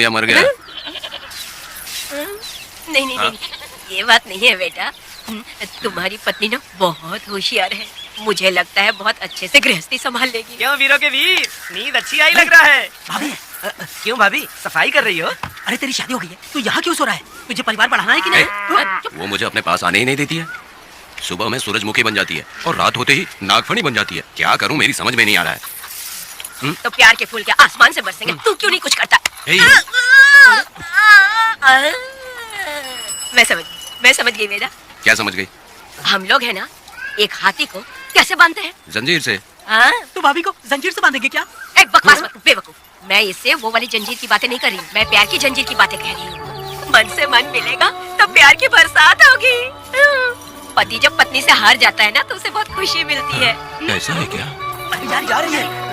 या मर गया? नहीं नहीं नहीं, ये बात नहीं है बेटा। तुम्हारी पत्नी ना बहुत होशियार है, मुझे लगता है बहुत अच्छे से गृहस्थी संभाल लेगी। क्यों वीरों के वीर, नींद अच्छी आई लग रहा है। भाभी क्यों भाभी, सफाई कर रही हो? अरे तेरी शादी हो गई है, तू यहाँ क्यों सो रहा है? तुझे परिवार बढ़ाना है कि नहीं? वो मुझे अपने पास आने ही नहीं देती है। सुबह में सूरजमुखी बन जाती है और रात होते ही नागफनी बन जाती है। क्या करूं, मेरी समझ में नहीं आ रहा है। तो प्यार के फूल क्या आसमान से बरसेंगे? तू क्यों नहीं कुछ करता? मैं समझ गई बेटा। क्या समझ गई? हम लोग है ना, एक हाथी को कैसे बांधते हैं? जंजीर से। तू भाभी को जंजीर से बांधेंगे क्या? एक बकवास मत, बेवकूफ। मैं इससे वो वाली जंजीर की बातें नहीं कर रही हूँ, मैं प्यार की जंजीर की बातें कह रही हूँ। मन से मन मिलेगा तो प्यार की बरसात होगी। पति जब पत्नी से हार जाता है ना तो उसे बहुत खुशी मिलती है। ऐसा है क्या? यार जा रही है।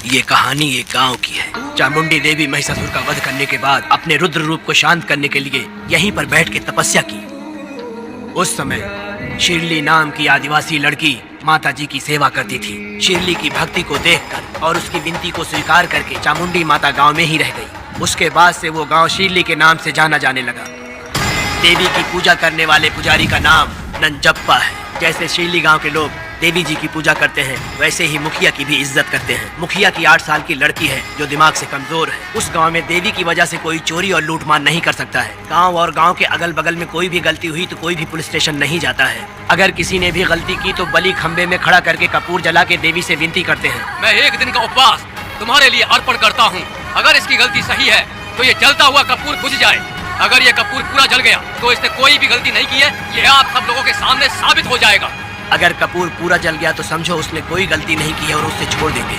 ये कहानी एक गांव की है। चामुंडी देवी महिषासुर का वध करने के बाद अपने रुद्र रूप को शांत करने के लिए यहीं पर बैठ के तपस्या की। उस समय शिरली नाम की आदिवासी लड़की माता जी की सेवा करती थी। शिरली की भक्ति को देखकर और उसकी विनती को स्वीकार करके चामुंडी माता गांव में ही रह गई। उसके बाद से वो गांव शिरली के नाम से जाना जाने लगा। देवी की पूजा करने वाले पुजारी का नाम नंजप्पा है। जैसे शिरली गांव के लोग देवी जी की पूजा करते हैं, वैसे ही मुखिया की भी इज्जत करते हैं। मुखिया की 8 साल की लड़की है जो दिमाग से कमजोर है। उस गांव में देवी की वजह से कोई चोरी और लूटमार नहीं कर सकता है। गांव और गांव के अगल बगल में कोई भी गलती हुई तो कोई भी पुलिस स्टेशन नहीं जाता है। अगर किसी ने भी गलती की तो बलि खंबे में खड़ा करके कपूर जला के देवी से विनती करते हैं। मैं 1 दिन का उपवास तुम्हारे लिए अर्पण करता हूँ। अगर इसकी गलती सही है तो ये जलता हुआ कपूर बुझ जाए। अगर ये कपूर पूरा जल गया तो इसने कोई भी गलती नहीं की है, ये आप सब लोगों के सामने साबित हो जाएगा। अगर कपूर पूरा जल गया तो समझो उसने कोई गलती नहीं की है और उसे छोड़ देंगे।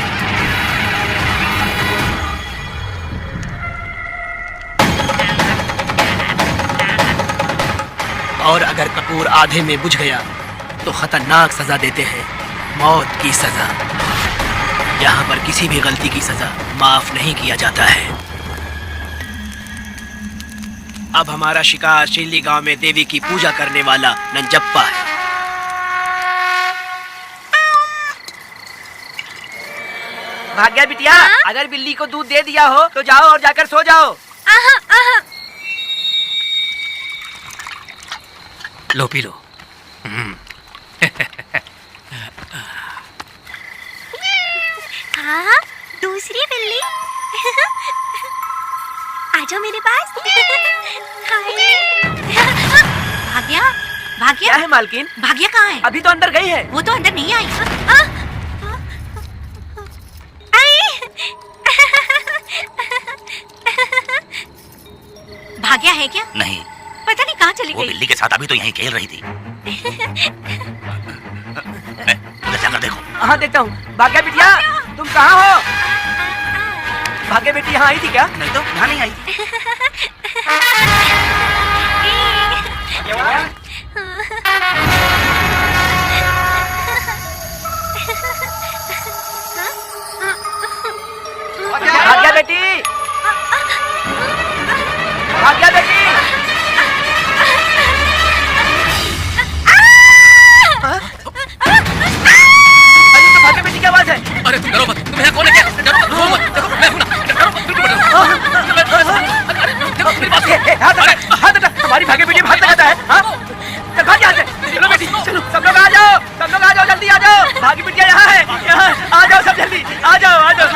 और अगर कपूर आधे में बुझ गया तो खतरनाक सजा देते हैं, मौत की सजा। यहाँ पर किसी भी गलती की सजा माफ नहीं किया जाता है। अब हमारा शिकार शिरली गांव में देवी की पूजा करने वाला नंजप्पा है। भाग्या बिटिया, अगर बिल्ली को दूध दे दिया हो तो जाओ और जाकर सो जाओ। लो पी लो। हाँ, दूसरी बिल्ली। आजो मेरे पास। भाग्या, भाग्या। क्या है मालकिन? भाग्या कहाँ है? अभी तो अंदर गई है। वो तो अंदर नहीं आई। भाग्या है क्या? नहीं, पता नहीं कहाँ चली वो गई। बिल्ली के साथ अभी तो यहीं खेल रही थी। जाकर देखो। हाँ देखता हूँ। भाग्या बिटिया, तुम कहाँ हो? भाग्या बेटी यहाँ आई थी क्या? नहीं तो यहाँ नहीं आई। भाग्या बेटी, भाग्या बेटी। अरे तो भाग्या बेटी की आवाज है। अरे तुम डरो मत, तुम यहाँ कौन है? क्या डरो मत, रो मत, देखो मैं हूँ ना। डरो मत, बिल्कुल मत डरो। हाथ हटा, तुम्हारी भाग्य बेटी भाग सकता है। हाँ, चल भाग यहाँ से। चलो बेटी, चलो सब लोग आ जाओ, सब लोग आ जाओ, जल्दी आ जाओ। भाग्य बिटिया यहाँ है, यहाँ आ जाओ सब जल्दी, आ जाओ, आ जाओ।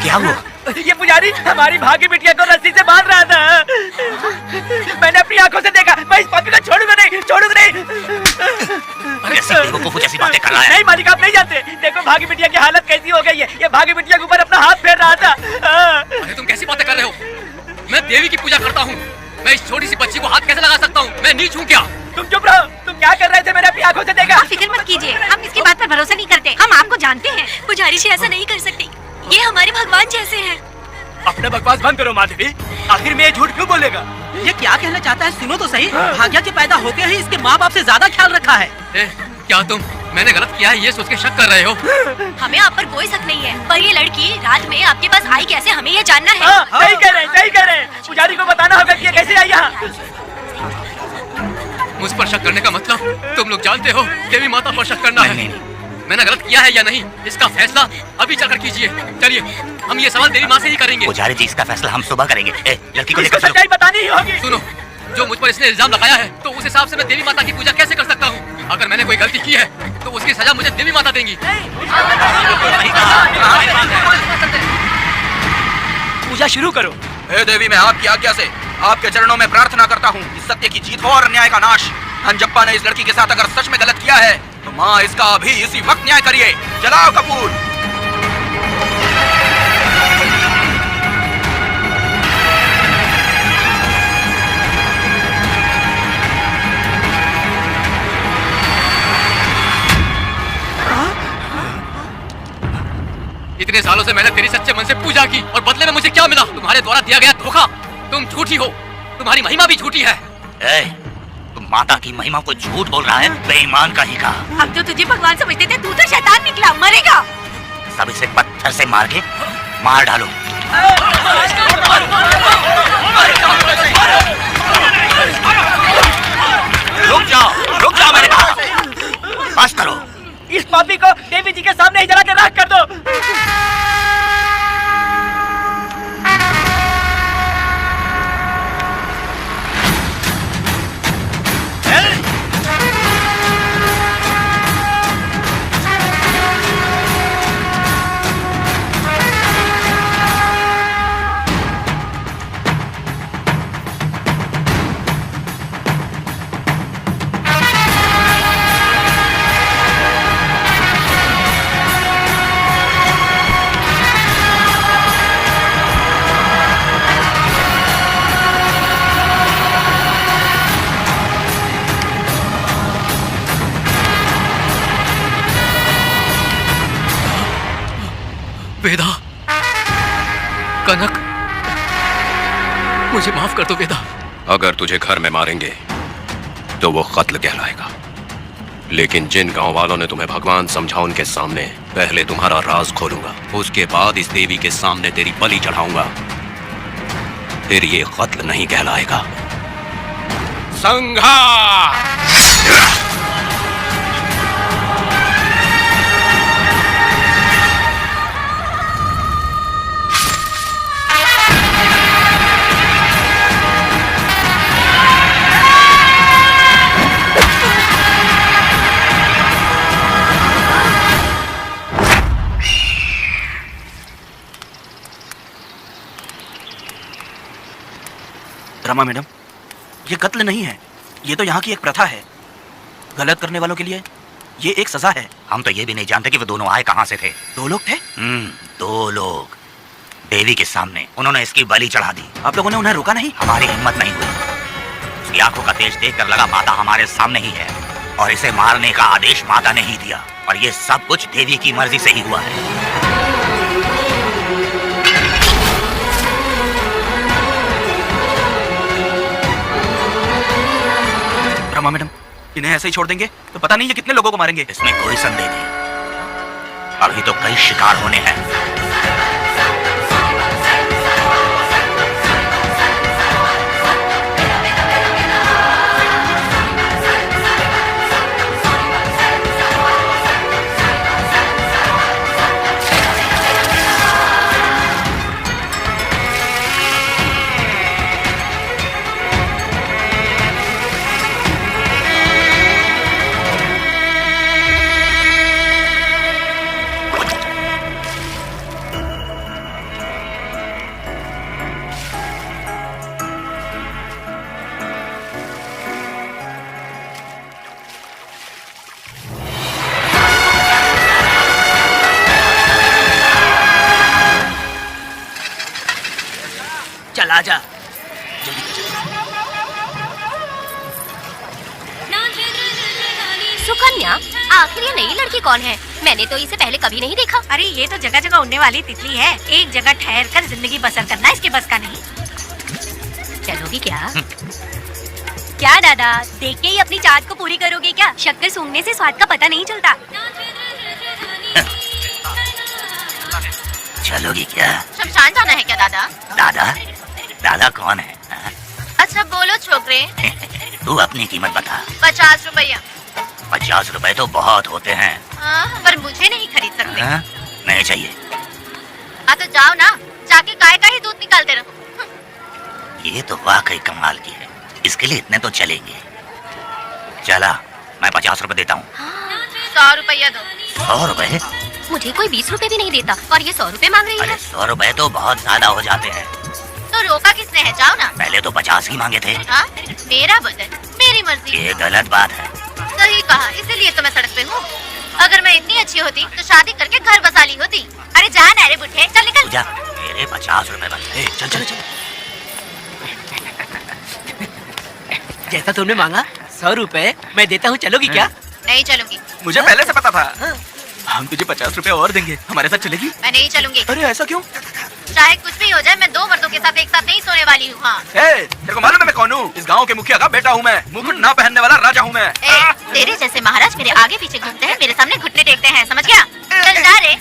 क्या हुआ? ये पुजारी हमारी भाग्य बिटिया को रस्सी से बांध रहा था। मैंने अपनी आंखों से देखा। मैं इस पापी को छोड़ूंगा नहीं, छोड़ूंगा नहीं। ऐसी बेवकूफ जैसी बातें कर रहा है। नहीं मालिक, आप नहीं जानते। देखो भाग्य बिटिया की हालत कैसी हो गई है। ये भाग्य बिटिया के ऊपर अपना हाथ फेर रहा था। अरे तुम कैसी बातें कर रहे हो? मैं देवी की पूजा करता हूँ। मैं इस छोटी सी बच्ची को हाथ कैसे लगा सकता हूँ? मैं नीच हूँ क्या? तुम चुप रहो। तुम क्या कर रहे थे? मैंने अपनी आंखों से देखा। आप फिक्र मत कीजिए, हम इसकी बात पर भरोसा नहीं करते। हम आपको जानते हैं। पुजारी जी ऐसा नहीं कर सकती, ये हमारे भगवान जैसे हैं। अपना बकवास बंद करो माधवी। आखिर में ये झूठ क्यों बोलेगा? ये क्या कहना चाहता है? सुनो तो सही। भाग्या के पैदा होते ही इसके माँ बाप से ज्यादा ख्याल रखा है। क्या तुम मैंने गलत किया है ये सोच के शक कर रहे हो? हमें आप पर कोई शक नहीं है, पर ये लड़की रात में आपके पास आई कैसे, हमें ये जानना है। सही कह रहे हैं, सही कह रहे हैं। पुजारी को बताना होगा कि ये कैसे आई यहाँ। मुझ पर शक करने का मतलब तुम लोग जानते हो देवी माता पर शक करना है। नहीं। मैंने गलत किया है या नहीं, इसका फैसला अभी चलकर कीजिए। चलिए हम ये सवाल देवी माँ से ही करेंगे। पुजारी जी, इसका फैसला हम सुबह करेंगे। लड़की को इसको लेकर चलो। सच्चाई बतानी ही होगी। सुनो, जो मुझ पर इसने इल्जाम लगाया है तो उस हिसाब से मैं देवी माता की पूजा कैसे कर सकता हूँ? अगर मैंने कोई गलती की है तो उसकी सजा मुझे देवी माता देंगी। पूजा शुरू करो। हे देवी, मैं आपकी आज्ञा से आपके चरणों में प्रार्थना करता हूँ कि सत्य की जीत हो और अन्याय का नाश। अंजप्पा ने इस लड़की के साथ अगर सच में गलत किया है तो माँ इसका अभी इसी वक्त न्याय करिए। जलाओ कपूर। इतने सालों से मैंने तेरी सच्चे मन से पूजा की और बदले में मुझे क्या मिला? तुम्हारे द्वारा दिया गया धोखा। तुम झूठी हो, तुम्हारी महिमा भी झूठी है। तुम माता की महिमा को झूठ बोल रहा है, बेईमान का ही कहा। हम तो तुझे भगवान समझते थे, तू तो शैतान निकला, मरेगा। सब इसे पत्थर से मार के मार डालो। रुक जाओ मैंने कहा। बस करो। इस पापी को देवी जी के सामने ही जला के राख कर दो। वेदा, कनक, मुझे माफ कर दो वेदा। अगर तुझे घर में मारेंगे तो वो कत्ल कहलाएगा, लेकिन जिन गांव वालों ने तुम्हें भगवान समझा उनके सामने पहले तुम्हारा राज खोलूंगा, उसके बाद इस देवी के सामने तेरी बलि चढ़ाऊंगा, फिर ये कत्ल नहीं कहलाएगा। संघार! रमा मैडम, ये कत्ल नहीं है, ये तो यहाँ की एक प्रथा है। गलत करने वालों के लिए ये एक सजा है। हम तो ये भी नहीं जानते कि वो दोनों आए कहाँ से थे। 2 लोग थे। 2 लोग देवी के सामने, उन्होंने इसकी बलि चढ़ा दी। आप लोगों ने उन्हें रोका नहीं? हमारी हिम्मत नहीं हुई। उसकी आंखों का तेज देखकर लगा माता हमारे सामने ही है और इसे मारने का आदेश माता ने ही दिया, और ये सब कुछ देवी की मर्जी से ही हुआ है। रमा मैडम, इन्हें ऐसे ही छोड़ देंगे तो पता नहीं ये कितने लोगों को मारेंगे। इसमें कोई संदेह नहीं, अभी तो कई शिकार होने हैं। चल आजा। सुकन्या, आखिर ये नई लड़की कौन है? मैंने तो इसे पहले कभी नहीं देखा। अरे ये तो जगह जगह उड़ने वाली तितली है, एक जगह ठहर कर जिंदगी बसर करना इसके बस का नहीं। चलोगी क्या? क्या दादा, देख के ही अपनी चाट को पूरी करोगे क्या? शक्कर सूंघने से स्वाद का पता नहीं चलता। चलोगी क्या? शमशान जाना है क्या दादा? दादा? दादा कौन है? अच्छा बोलो छोकरे। तू अपनी कीमत बता। 50 रुपया। 50 रुपए तो बहुत होते हैं। हाँ, पर मुझे नहीं खरीद सकते। हाँ? नहीं चाहिए। हाँ तो जाओ ना, जाके गाय का ही दूध निकालते रहो। ये तो वाकई कमाल की है, इसके लिए इतने तो चलेंगे। चला, मैं 50 रुपए देता हूँ। 100 रुपया दो। 100 रुपए? मुझे कोई 20 रुपए भी नहीं देता और ये 100 रुपए मांग रही अरे है। 100 रुपए तो बहुत ज्यादा हो जाते हैं। तो रोका किसने है? जाओ ना। पहले तो 50 ही मांगे थे। हाँ? मेरा बदन, मेरी मर्जी। ये गलत बात है। सही कहा, इसीलिए तो मैं सड़क पे हूँ। अगर मैं इतनी अच्छी होती तो शादी करके घर बसा ली होती। अरे जा ना रे बुढ़े, चल निकल। जा, मेरे 50 रुपए बचे। चल चल चल। जैसा तुमने मांगा 100 रुपए मैं देता हूँ, चलोगी क्या? नहीं चलूंगी। मुझे पहले से पता था। हम तुझे 50 रुपए और देंगे, हमारे साथ चलेगी? मैं नहीं चलूंगी। अरे ऐसा क्यों? चाहे कुछ भी हो जाए, मैं 2 मर्दों के साथ एक साथ नहीं सोने वाली हूँ। हाँ। तेरे को मालूम है मैं कौन हूँ? इस गांव के मुखिया का बेटा हूँ मैं। मुकुट ना पहनने वाला राजा हूँ मैं। तेरे जैसे महाराज मेरे आगे पीछे घूमते हैं, मेरे सामने घुटने टेकते हैं, समझ गया? चल जा रे।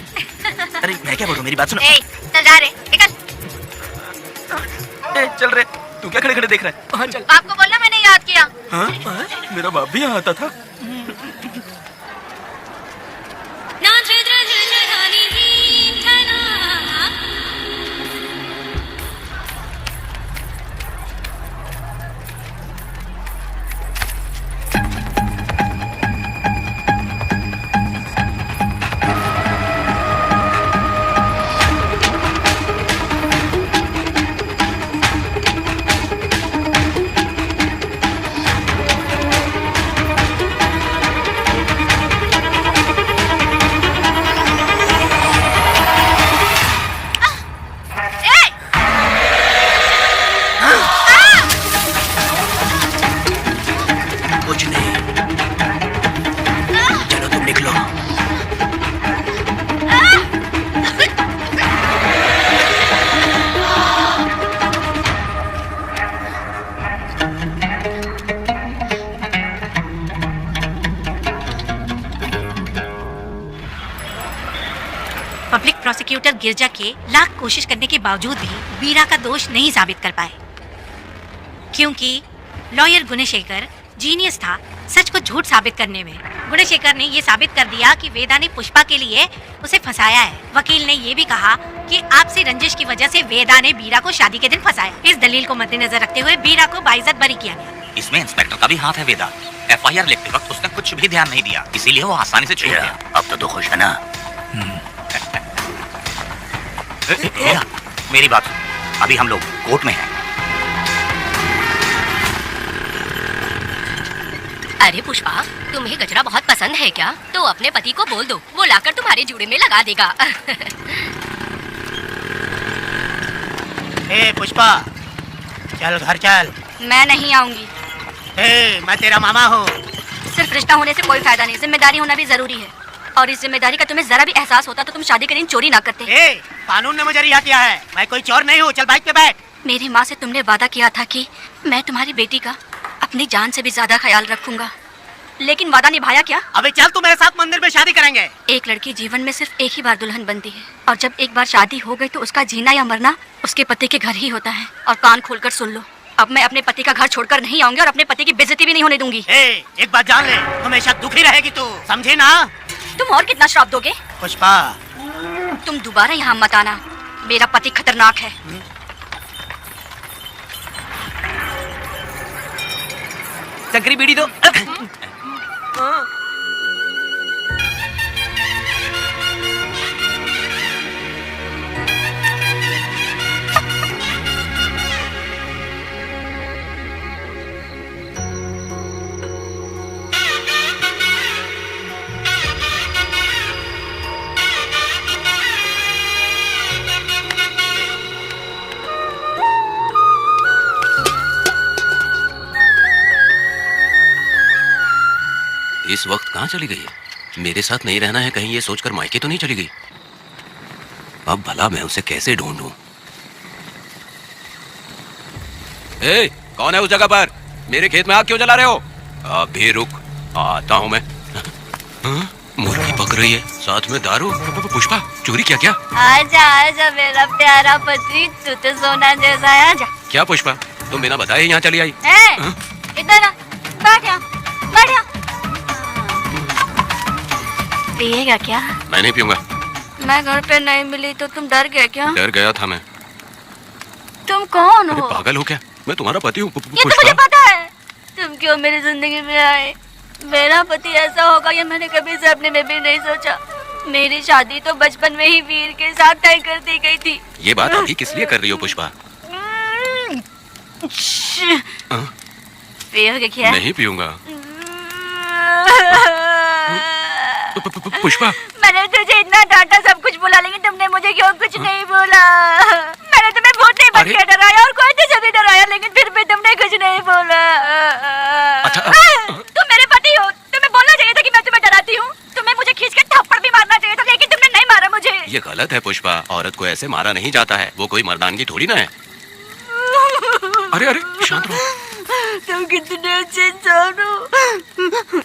अरे मैं क्या बोल रहा हूँ, मेरी बात सुनो। चल जा रे, निकल। चल रे, तू क्या खड़े खड़े देख रहा है? चल। आपको बोलना मैंने याद किया। हाँ? मेरा बाप भी यहाँ आता था। कुछ नहीं, चलो तुम निकलो। पब्लिक प्रोसिक्यूटर गिरजा के लाख कोशिश करने के बावजूद भी बीरा का दोष नहीं साबित कर पाए, क्योंकि लॉयर गुणशेखर जीनियस था सच को झूठ साबित करने में। गुणशेखर ने ये साबित कर दिया कि वेदा ने पुष्पा के लिए उसे फंसाया है। वकील ने ये भी कहा कि आपसी रंजिश की वजह से वेदा ने बीरा को शादी के दिन फंसाया। इस दलील को मद्देनजर रखते हुए बीरा को बाइज्जत बरी किया गया। इसमें इंस्पेक्टर का भी हाथ है वेदा। FIR लिखते वक्त उसने कुछ भी ध्यान नहीं दिया, इसीलिए वो आसानी से छूट गया। अब तो तू खुश है ना? वेदा, मेरी बात सुन, अभी हम लोग कोर्ट में हैं। अरे पुष्पा, तुम्हें गजरा बहुत पसंद है क्या? तो अपने पति को बोल दो, वो लाकर तुम्हारे जूड़े में लगा देगा। ए पुष्पा, चल घर चल। मैं नहीं आऊंगी। ए, मैं तेरा मामा हूँ। सिर्फ रिश्ता होने से कोई फायदा नहीं, जिम्मेदारी होना भी जरूरी है। और इस जिम्मेदारी का तुम्हें जरा भी एहसास होता तो तुम शादी के दिन चोरी ना करते। ए, कानून ने मुझे रिहा किया है, मैं कोई चोर नहीं हूँ। चल बाइक पे बैठ। मेरी माँ से तुमने वादा किया था कि मैं तुम्हारी बेटी का अपनी जान से भी ज्यादा ख्याल रखूंगा, लेकिन वादा निभाया क्या? अबे चल, तू मेरे साथ मंदिर में शादी करेंगे। एक लड़की जीवन में सिर्फ एक ही बार दुल्हन बनती है, और जब एक बार शादी हो गई तो उसका जीना या मरना उसके पति के घर ही होता है। और कान खोलकर सुन लो, अब मैं अपने पति का घर छोड़कर नहीं आऊंगी और अपने पति की बेइज्जती भी नहीं होने दूंगी। ए, एक बात जान ले, हमेशा दुखी रहेगी तू, समझी ना? तुम और कितना श्राप दोगे? पुष्पा, तुम दोबारा यहाँ मत आना, मेरा पति खतरनाक है। शंकरी बीड़ी दो। इस वक्त कहाँ चली गई है? मेरे साथ नहीं रहना है कहीं ये सोचकर मायके तो नहीं चली गई? अब भला मैं उसे कैसे ढूंढूं? ए, कौन है उस जगह पर? मेरे खेत में आग क्यों जला रहे हो? अभी रुक, आता हूँ मैं। हाँ? मुर्गी पक रही है, साथ में दारू। पुष्पा, चोरी क्या? क्या आजा आजा मेरा प्यारा पति, तू तो सोना जैसा है। आजा। क्या पुष्पा, तुम बिना बताए यहाँ चली आई? इधर आ। पिएगा क्या? मैं नहीं पीऊंगा। मैं घर पे नहीं मिली तो तुम डर गए क्या? डर गया था मैं। तुम कौन अरे हो? पागल हो क्या? मैं तुम्हारा पति हूँ ये तो मुझे पता है। तुम क्यों मेरी जिंदगी में आए? मेरा पति ऐसा होगा ये मैंने कभी सपने में भी नहीं सोचा। मेरी शादी तो बचपन में ही वीर के साथ तय कर दी गई थी। ये बात अभी किस लिए कर रही हो पुष्पा? पियोगे क्या? नहीं पीऊंगा। पुष्पा, मैंने तुझे इतना डांटा, सब कुछ बोला, लेकिन तुमने मुझे क्यों कुछ नहीं बोला? मैंने तुम्हें भूत नहीं बन के डराया और कोई तुझे भी डराया, लेकिन फिर भी तुमने कुछ नहीं बोला। अच्छा, तुम मेरे पति हो, तुम्हें बोलना चाहिए था कि मैं तुम्हें डराती हूँ। तुम्हें मुझे खींच के थप्पड़ भी मारना चाहिए था, लेकिन तुमने नहीं मारा मुझे। ये गलत है पुष्पा। औरत को ऐसे मारा नहीं जाता है। वो कोई मर्दानगी थोड़ी ना है। अरे अरे शांत रहो। तुम कितने अच्छे इंसान हो।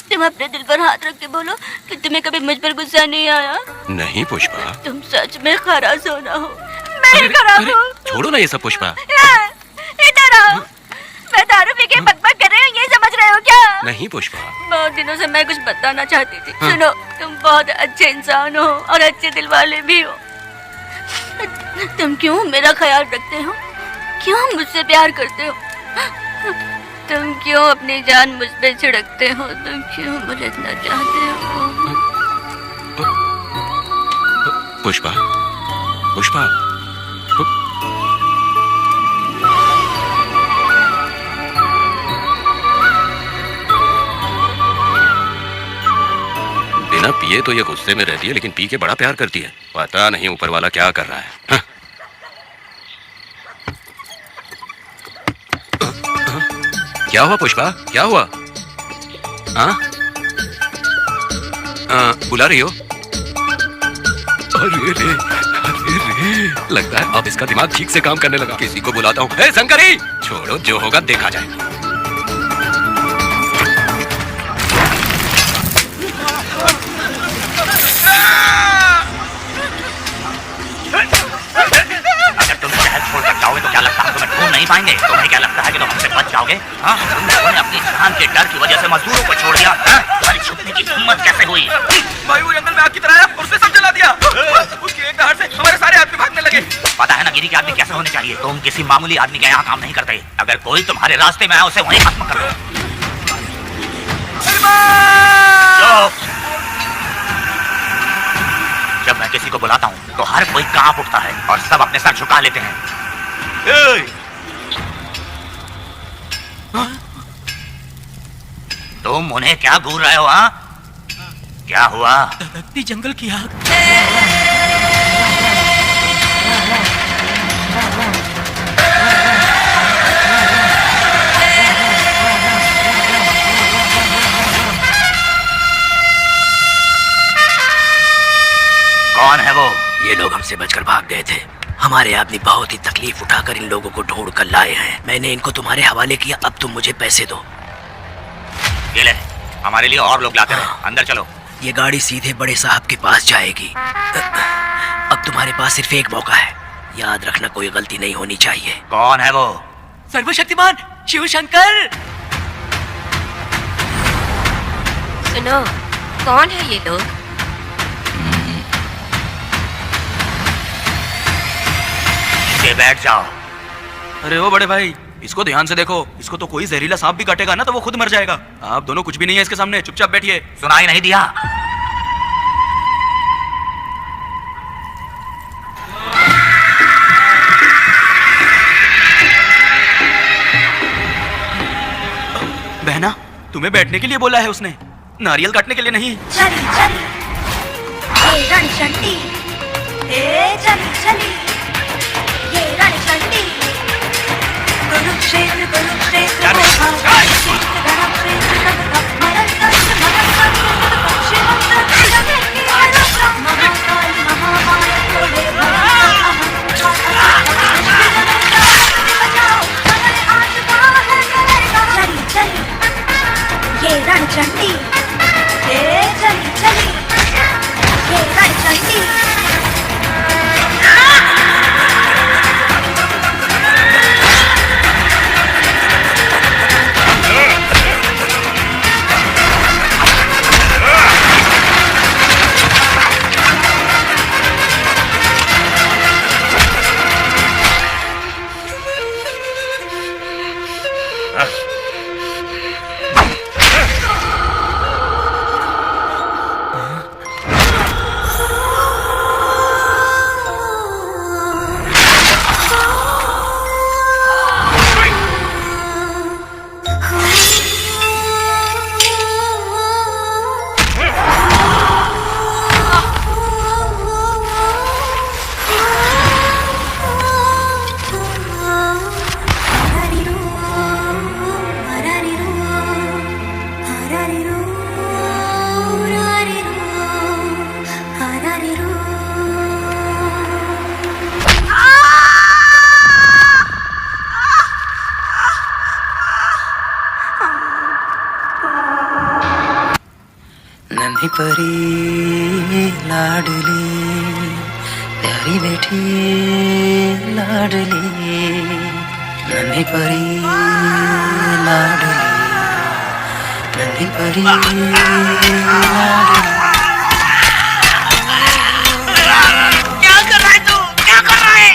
तुम अपने दिल पर हाथ रख के बोलो कि तुम्हें कभी मुझ पर गुस्सा नहीं आया। नहीं पुष्पा। तुम सच में खरा सोना हो। मैं खराब हूँ। छोड़ो ना ये सब पुष्पा। इधर आओ। मैं दारू पी के बकबक कर रही हूँ, ये समझ रहे हो क्या? नहीं पुष्पा। बहुत दिनों से मैं कुछ बताना चाहती थी। सुनो, तुम बहुत अच्छे इंसान हो और अच्छे दिल वाले भी हो। तुम क्यों मेरा ख्याल रखते हो? क्यों मुझसे प्यार करते हो? तुम क्यों अपनी जान मुझ पे छिड़कते हो? तुम क्यों मुझे इतना चाहते हो? पुष्पा, पुष्पा, बिना पिए तो ये गुस्से में रहती है, लेकिन पी के बड़ा प्यार करती है। पता नहीं ऊपर वाला क्या कर रहा है। हाँ। क्या हुआ पुष्पा? क्या हुआ? हाँ? बुला रही हो? अरे रे, अरे रे, लगता है अब इसका दिमाग ठीक से काम करने लगा। किसी को बुलाता हूँ। हे शंकरी, छोड़ो, जो होगा देखा जाएगा। अगर तुम शहर छोड़कर जाओगे तो क्या लगता है तुम्हें ढूंढ नहीं पाएंगे? तुम्हें क्या लगता है कि तुम हमसे बच जाओगे? हाँ? तुम लोगों ने अपनी जान के डर की वजह से मजदूरों को छोड़ दिया। तुम्हारी छुपने की हिम्मत कैसे हुई? भाई वो जंगल में आग की तरह आया और उसने सब जला दिया। उसकी एक दहाड़ से हमारे सारे आदमी भागने लगे। पता है ना गिरी के आदमी कैसे होने चाहिए? तुम किसी मामूली आदमी के यहाँ काम नहीं करते। अगर कोई तुम्हारे रास्ते में आए उसे वहीं खत्म कर दो। जब मैं किसी को बुलाता हूँ तो हर कोई कांप उठता है और सब अपने सर झुका लेते हैं। तुम उन्हें क्या घूर रहे हो? हाँ, क्या हुआ? धधकती जंगल की आग। कौन है वो? ये लोग हमसे बचकर भाग गए थे। हमारे आदमी बहुत ही तकलीफ उठाकर इन लोगों को ढूंढ कर लाए हैं। मैंने इनको तुम्हारे हवाले किया। अब तुम मुझे पैसे दो। ये ले, हमारे लिए और लोग लाते रहे। अंदर चलो। ये गाड़ी सीधे बड़े साहब के पास जाएगी। अब तुम्हारे पास सिर्फ एक मौका है। याद रखना, कोई गलती नहीं होनी चाहिए। कौन है वो? सर्वशक्तिमान शिव शंकर। सुनो, कौन है ये लोग? बैठ जाओ। अरे ओ बड़े भाई, इसको ध्यान से देखो। इसको तो कोई जहरीला सांप भी काटेगा ना तो वो खुद मर जाएगा। आप दोनों कुछ भी नहीं है इसके सामने। चुपचाप बैठिए। सुनाई नहीं दिया? बहना, तुम्हें बैठने के लिए बोला है उसने, नारियल काटने के लिए नहीं। चली चली ये रणचंडी, चली चली ये रणचंडी। कुरुक्षेत्र कुरुक्षेत्र ये रणचंडी, चली चली ये रणचंडी। नन्ही परी लाडली प्यारी बेटी लाडली नन्ही परी लाडली नन्ही परी लाडली। क्या कर रहा है तू? क्या कर रहा है?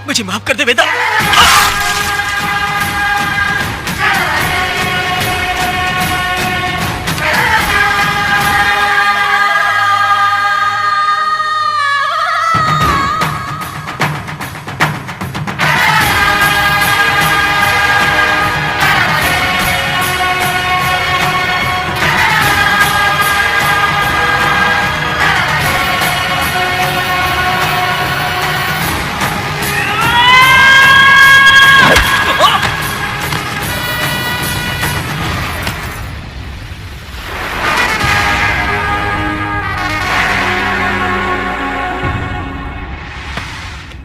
मुझे माफ कर दे वेदा।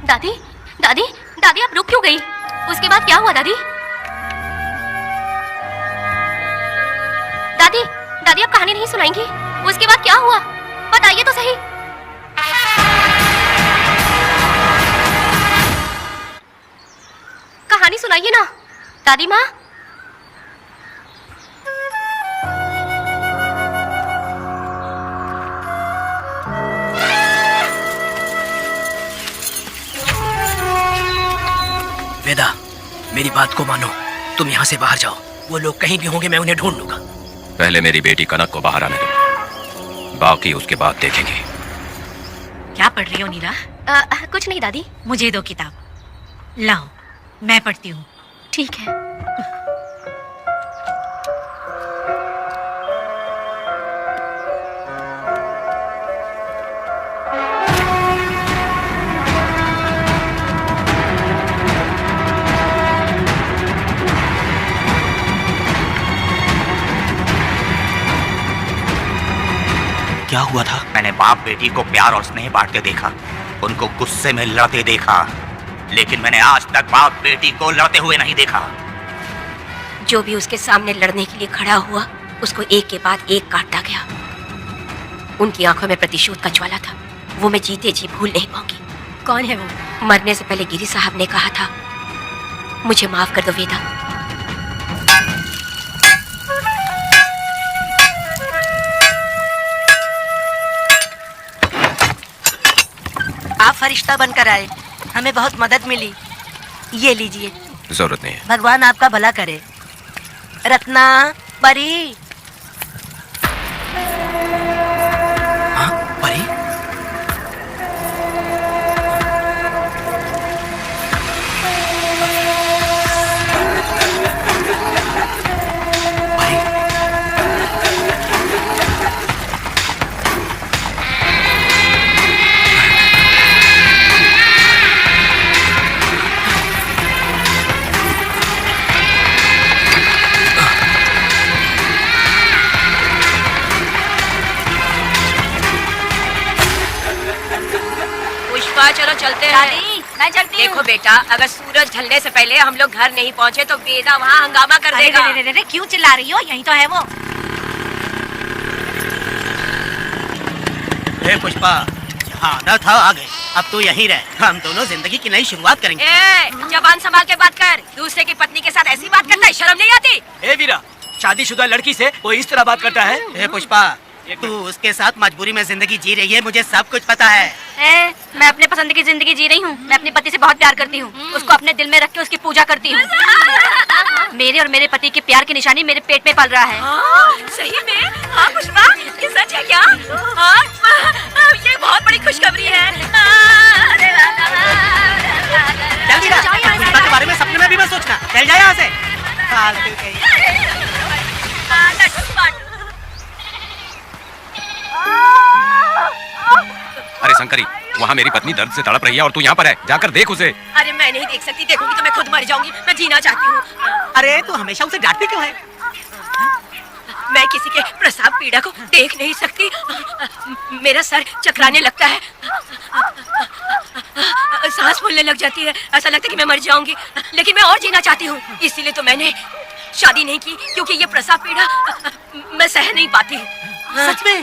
दादी दादी दादी आप रुक क्यों गई? उसके बाद क्या हुआ दादी? दादी दादी आप कहानी नहीं सुनाएंगी? उसके बाद क्या हुआ बताइए तो सही। कहानी सुनाइए ना दादी माँ। वेदा, मेरी बात को मानो, तुम यहाँ से बाहर जाओ। वो लोग कहीं भी होंगे, मैं उन्हें ढूंढ लूंगा। पहले मेरी बेटी कनक को बाहर आने दो, बाकी उसके बाद देखेंगे। क्या पढ़ रही हो नीरा? कुछ नहीं दादी। मुझे दो किताब लाओ, मैं पढ़ती हूँ। ठीक है। क्या हुआ था? मैंने बाप बेटी को प्यार और स्नेह बांटते देखा, उनको गुस्से में लड़ते देखा, लेकिन मैंने आज तक बाप बेटी को लड़ते हुए नहीं देखा। जो भी उसके सामने लड़ने के लिए खड़ा हुआ उसको एक के बाद एक काटता गया। उनकी आंखों में प्रतिशोध का ज्वाला था, वो मैं जीते जी भूल नहीं पाऊंगी। कौन है वो? मरने से पहले गिरी साहब ने कहा था, मुझे माफ कर दो वेदा। आप फरिश्ता बनकर आए, हमें बहुत मदद मिली। ये लीजिए। जरूरत नहीं है। भगवान आपका भला करे। रत्ना, परी। हाँ, परी? चलो चलते हैं। मैं चलती हूँ। देखो बेटा, अगर सूरज ढलने से पहले हम लोग घर नहीं पहुँचे तो वेदा वहाँ हंगामा कर देगा। अरे क्यों चिल्ला रही हो? यही तो है वो। हे पुष्पा, जहाँ आना था आ गए, अब तो यहीं रह। हम दोनों जिंदगी की नई शुरुआत करेंगे। जबान संभाल के बात कर। दूसरे की पत्नी के साथ ऐसी बात करता है, शर्म नहीं आती? ए वीरा, शादीशुदा लड़की से कोई इस तरह बात करता है? हे पुष्पा, तू उसके साथ मजबूरी में जिंदगी जी रही है, मुझे सब कुछ पता है। मैं अपने पसंद की जिंदगी जी रही हूँ। मैं अपने पति से बहुत प्यार करती हूँ, उसको अपने दिल में रख के उसकी पूजा करती हूँ। मेरे और मेरे पति के प्यार की निशानी मेरे पेट में पल रहा है। सही में? हाँ पुष्पा, ये सच है क्या? ये बहुत बड़ी खुशखबरी है। जल्दी पुष्पा के बारे में सपने में भी मत सोचना। चल जाए यहाँ से। अरे शंकरी, वहाँ मेरी पत्नी दर्द से तड़प रही है और तू यहाँ पर है, जाकर देख उसे। अरे मैं नहीं देख सकती, देखूंगी तो मैं खुद मर जाऊंगी। मैं जीना चाहती हूँ। अरे तू हमेशा उसे डांटती क्यों है? मैं किसी के प्रसाव पीड़ा को देख नहीं सकती। मेरा सर चकराने लगता है, सांस फूलने लग जाती है, ऐसा लगता है कि मैं मर जाऊंगी। लेकिन मैं और जीना चाहती हूँ, इसीलिए तो मैंने शादी नहीं की, क्योंकि ये प्रसाव पीड़ा मैं सह नहीं पाती। सच में?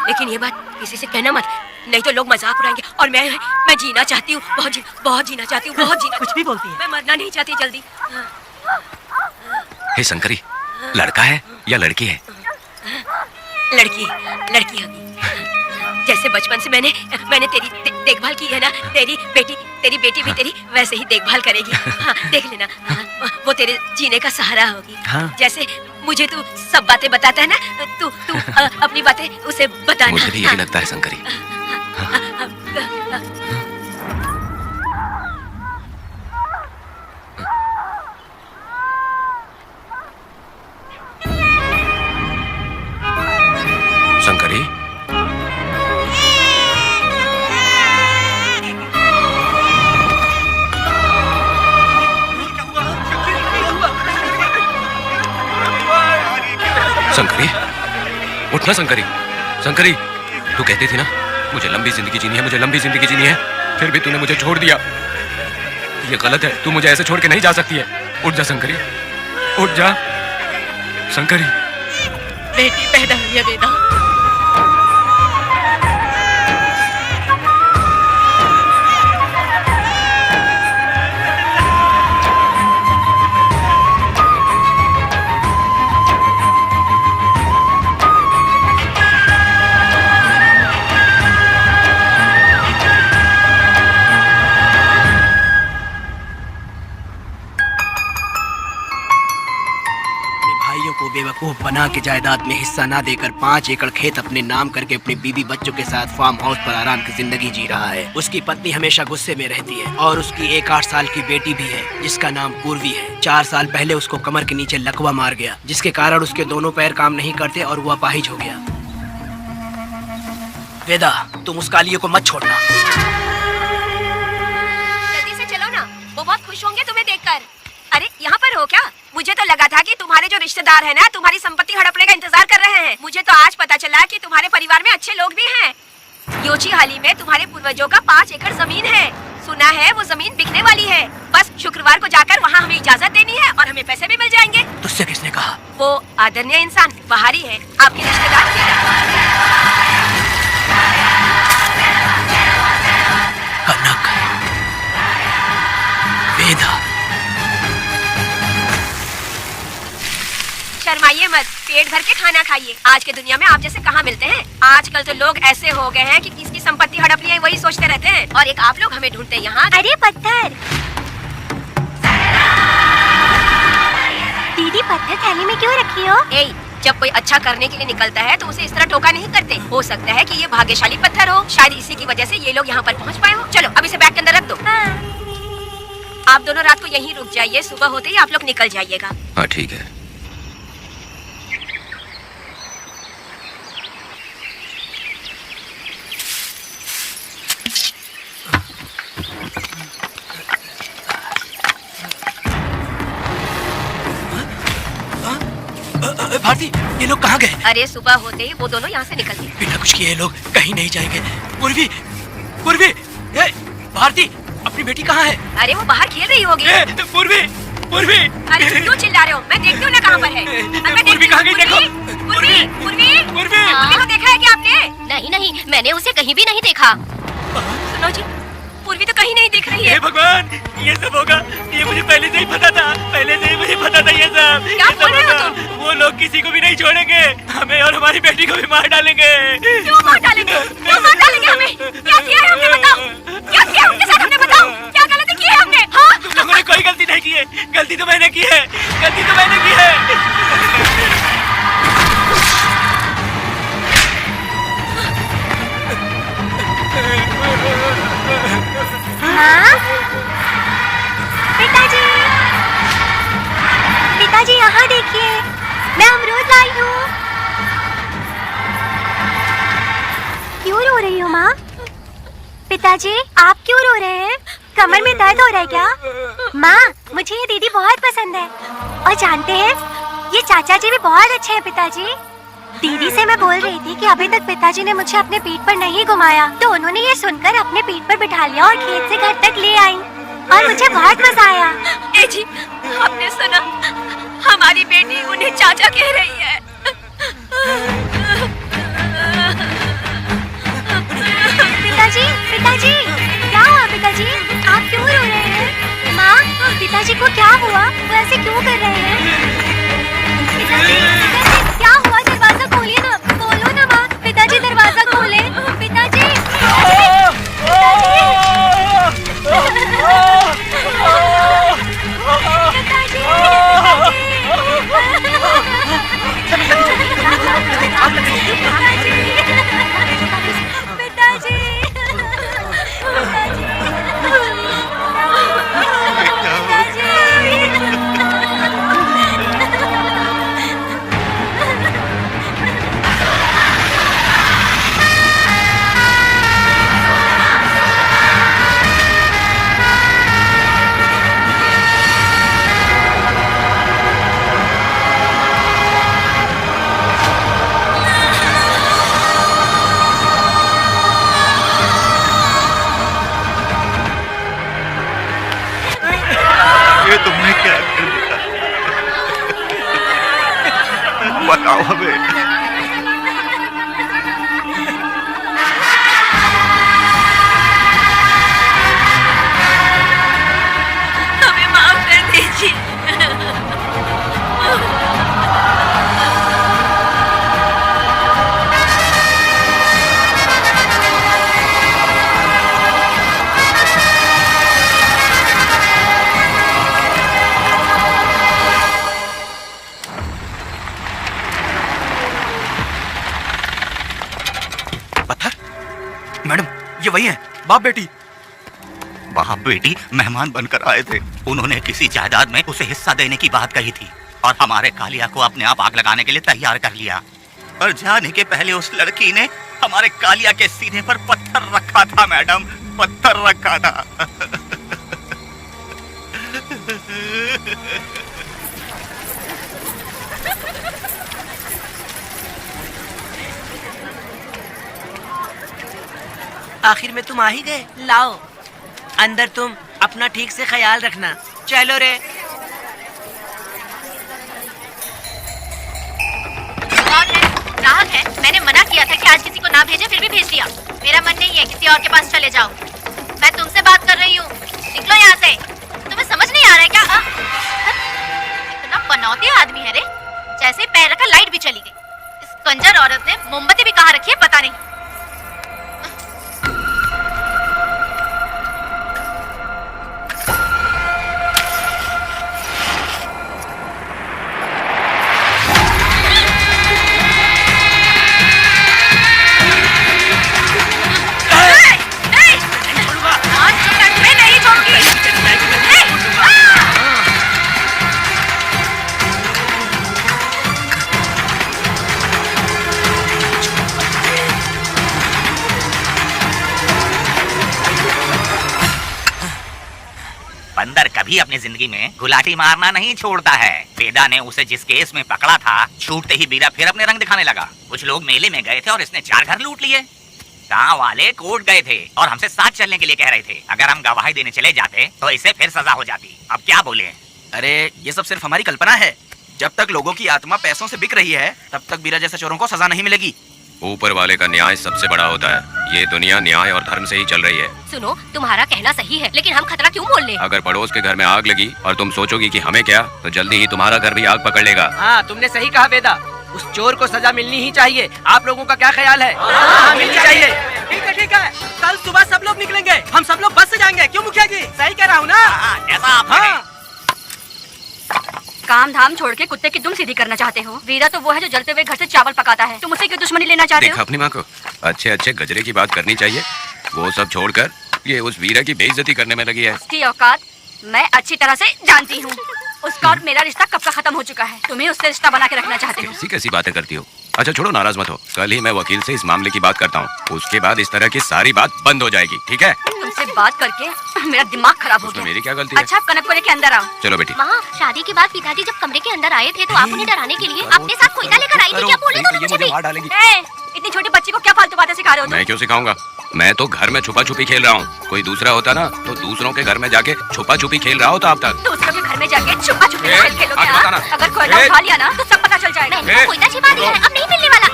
लेकिन ये बात किसी से कहना मत, नहीं तो लोग मजाक उड़ाएंगे। और मैं जीना चाहती हूँ, बहुत जीना चाहती हूँ, बहुत जीना। कुछ भी बोलती है। मैं मरना नहीं चाहती जल्दी। हे शंकरी, लड़का है या लड़की है? लड़की होगी। जैसे बचपन से मैंने तेरी देखभाल की है ना, तेरी बेटी भी तेरी वैसे ही देखभाल करेगी। हाँ, देख लेना, वो तेरे जीने का सहारा होगी। हाँ। जैसे मुझे तू सब बातें बताता है ना, तू अपनी बातें उसे बताना। मुझे भी यही लगता है शंकरी। शंकरी, शंकरी, उठना शंकरी। शंकरी, तू कहती थी ना मुझे लंबी जिंदगी जीनी है, मुझे लंबी जिंदगी जीनी है, फिर भी तूने मुझे छोड़ दिया। ये गलत है, तू मुझे ऐसे छोड़ के नहीं जा सकती है। उठ जा शंकरी, उठ जा शंकरी। बेटी पैदा हुई है वेदा। बेवकूफ बना के जायदाद में हिस्सा ना देकर 5 एकड़ खेत अपने नाम करके अपनी बीवी बच्चों के साथ फार्म हाउस पर आराम की जिंदगी जी रहा है। उसकी पत्नी हमेशा गुस्से में रहती है और उसकी एक 8 साल की बेटी भी है जिसका नाम पूर्वी है। 4 साल पहले उसको कमर के नीचे लकवा मार गया, जिसके कारण उसके दोनों पैर काम नहीं करते और वो अपाहिज हो गया। वेदा, तुम उस कालिये को मत छोड़ना। जल्दी से चलो ना, वो बहुत खुश होंगे तुम्हें देखकर। अरे यहाँ पर हो क्या? मुझे तो लगा था कि तुम्हारे जो रिश्तेदार हैं ना, तुम्हारी संपत्ति हड़पने का इंतजार कर रहे हैं। मुझे तो आज पता चला कि तुम्हारे परिवार में अच्छे लोग भी हैं। योची हाली में तुम्हारे पूर्वजों का 5 एकड़ जमीन है। सुना है वो जमीन बिकने वाली है। बस शुक्रवार को जाकर वहाँ हमें इजाजत देनी है और हमें पैसे भी मिल जाएंगे। तुझसे किसने कहा? वो आदरणीय इंसान बाहरी है, आपके रिश्तेदार। कनक, वेदा, शर्माइए मत, पेट भर के खाना खाइए। आज के दुनिया में आप जैसे कहाँ मिलते हैं। आजकल तो लोग ऐसे हो गए हैं कि किसकी संपत्ति हड़प ली है वही सोचते रहते हैं, और एक आप लोग हमें ढूंढते हैं यहाँ। अरे पत्थर, दीदी पत्थर थैली में क्यों रखी हो? जब कोई अच्छा करने के लिए निकलता है तो उसे इस तरह टोका नहीं करते। हो सकता है कि ये भाग्यशाली पत्थर हो, शायद इसी की वजह से ये लोग यहाँ पर पहुँच पाए हो। चलो अब इसे बैग के अंदर रख दो। आप दोनों रात को यहीं रुक जाइए, सुबह होते ही आप लोग निकल जाइएगा। हाँ ठीक है। भारती, ये लोग कहाँ गए? अरे सुबह होते ही वो दोनों यहाँ से निकल गए। बिना कुछ किए ये लोग कहीं नहीं जाएंगे। पूर्वी, पूर्वी, भारती, अपनी बेटी कहाँ है? अरे वो बाहर खेल रही होगी। पूर्वी, पूर्वी। अरे क्यों चिल्ला रहे हो? मैं देखती हूँ ना कहाँ पर है। पूर्वी कहाँ गई? देखो। पूर्वी, पूर्वी, पूर्वी को देखा है क्या आपने? नहीं, मैंने उसे कहीं भी नहीं देखा। सुनो जी, पूर्वी तो कहीं नहीं दिख रही है। हे भगवान, ये सब होगा, ये मुझे पहले से ही पता था। पहले से ही मुझे पता था ये सब। क्या बोल रहे हो तुम? वो लोग किसी को भी नहीं छोड़ेंगे, हमें और हमारी बेटी को भी मार डालेंगे। क्यों मार डालेंगे? क्यों मार डालेंगे हमें? क्या किया है हमने बताओ? क्या किया उनके साथ हमने बताओ? क्या गलती की है हमने? हाँ? तुम लोगों ने कोई गलती नहीं की है। गलती तो मैंने की है, गलती तो मैंने की है। हाँ? पिताजी, पिताजी यहाँ देखिए, मैं रही हो माँ? पिताजी आप क्यों रो रहे हैं? कमर में दर्द हो रहा है क्या? माँ मुझे ये दीदी बहुत पसंद है। और जानते हैं ये चाचा जी भी बहुत अच्छे हैं पिताजी। दीदी से मैं बोल रही थी कि अभी तक पिताजी ने मुझे अपने पीठ पर नहीं घुमाया, तो उन्होंने ये सुनकर अपने पीठ पर बिठा लिया और खेत से घर तक ले आई और मुझे बहुत मजा आया। ए जी, आपने सुना? हमारी बेटी उन्हें चाचा कह रही है। पिताजी, पिताजी, क्या हुआ पिताजी? आप क्यों रो रहे हैं? माँ, पिताजी को क्या हुआ? वो ऐसे क्यों कर रहे हैं? पिताजी, पिताजी, क्या हुआ? दरवाजा खोलिए ना, खोलो ना माँ। पिताजी दरवाजा खोले। पिताजी, ये तुमने क्या कर दिया? बताओ हमें। हमें माफ कर दीजिए। मैडम, ये वही है, बाप बेटी। बाप बेटी मेहमान बनकर आए थे। उन्होंने किसी जायदाद में उसे हिस्सा देने की बात कही थी और हमारे कालिया को अपने आप आग लगाने के लिए तैयार कर लिया। और जाने के पहले उस लड़की ने हमारे कालिया के सीने पर पत्थर रखा था मैडम, पत्थर रखा था। आखिर में तुम आ ही गए। लाओ अंदर, तुम अपना ठीक से ख्याल रखना। चलो रे। ग्राहक है, मैंने मना किया था कि आज किसी को ना भेजे, फिर भी भेज दिया। मेरा मन नहीं है, किसी और के पास चले जाओ। मैं तुमसे बात कर रही हूँ, निकलो यहाँ से। तुम्हें समझ नहीं आ रहा है क्या? इतना बनौती आदमी है रे, जैसे पैर रखा लाइट भी चली गई। इस कंजर औरत ने मोमबत्ती भी कहाँ रखी है पता नहीं। बंदर कभी अपनी जिंदगी में गुलाटी मारना नहीं छोड़ता है। वेदा ने उसे जिस केस में पकड़ा था, छूटते ही बीरा फिर अपने रंग दिखाने लगा। कुछ लोग मेले में गए थे और इसने 4 घर लूट लिए। गांव वाले कोर्ट गए थे और हमसे साथ चलने के लिए कह रहे थे। अगर हम गवाही देने चले जाते तो इसे फिर सजा हो जाती। अब क्या बोले? अरे ये सब सिर्फ हमारी कल्पना है। जब तक लोगों की आत्मा पैसों से बिक रही है, तब तक बीरा जैसे चोरों को सजा नहीं मिलेगी। ऊपर वाले का न्याय सबसे बड़ा होता है। ये दुनिया न्याय और धर्म से ही चल रही है। सुनो, तुम्हारा कहना सही है, लेकिन हम खतरा क्यों मोल लें? अगर पड़ोस के घर में आग लगी और तुम सोचोगी कि हमें क्या, तो जल्दी ही तुम्हारा घर भी आग पकड़ लेगा। हाँ, तुमने सही कहा वेदा। उस चोर को सजा मिलनी ही चाहिए। आप लोगों का क्या ख्याल है? हाँ, मिलनी चाहिए। ठीक है। कल सुबह सब लोग निकलेंगे। हम सब लोग बस से जाएंगे। क्यों मुखिया जी? सही कह रहा हूँ ना? ऐसा आप कहें। काम धाम छोड़ के कुत्ते की दुम सीधी करना चाहते हो? वीरा तो वो है जो जलते हुए घर से चावल पकाता है। तुम उससे क्यों दुश्मनी लेना चाहते हो? देखा अपनी माँ को, अच्छे अच्छे गजरे की बात करनी चाहिए। वो सब छोड़कर ये उस वीरा की बेइज्जती करने में लगी है। उसकी औकात मैं अच्छी तरह से जानती हूँ। उस उसका और मेरा रिश्ता कब का खत्म हो चुका है। तुम्हें उससे रिश्ता बना के रखना चाहते हो। कैसी कैसी बातें करती हो। अच्छा छोड़ो, नाराज मत हो। कल ही मैं वकील से इस मामले की बात करता हूँ, उसके बाद इस तरह की सारी बात बंद हो जाएगी, ठीक है? तुमसे बात करके मेरा दिमाग खराब हो गया। मेरी क्या गलती है? अच्छा, कनक को लेके अंदर आओ। चलो बेटी। माँ, शादी के बाद पिताजी जब कमरे के अंदर आए थे तो आप उन्हें डराने के लिए अपने साथ कोयला लेकर आई थी, क्या बोले दोनों मुझे भी? इतनी छोटी बच्ची को क्या फालतू बातें सिखा रहे हो तुम? मैं क्यों सिखाऊंगा? मैं तो घर में छुपा छुपी खेल रहा हूँ। कोई दूसरा होता ना तो दूसरों के घर में जाके छुपा छुपी खेल रहा होता अब तक। दूसरों के घर में जाके छुपा छुपी खेल खेलोगे ना? अगर कोयला उठा लिया ना तो सब पता चल जाएगा। मैंने कोयला छिपा दिया है, अब नहीं मिलने वाला।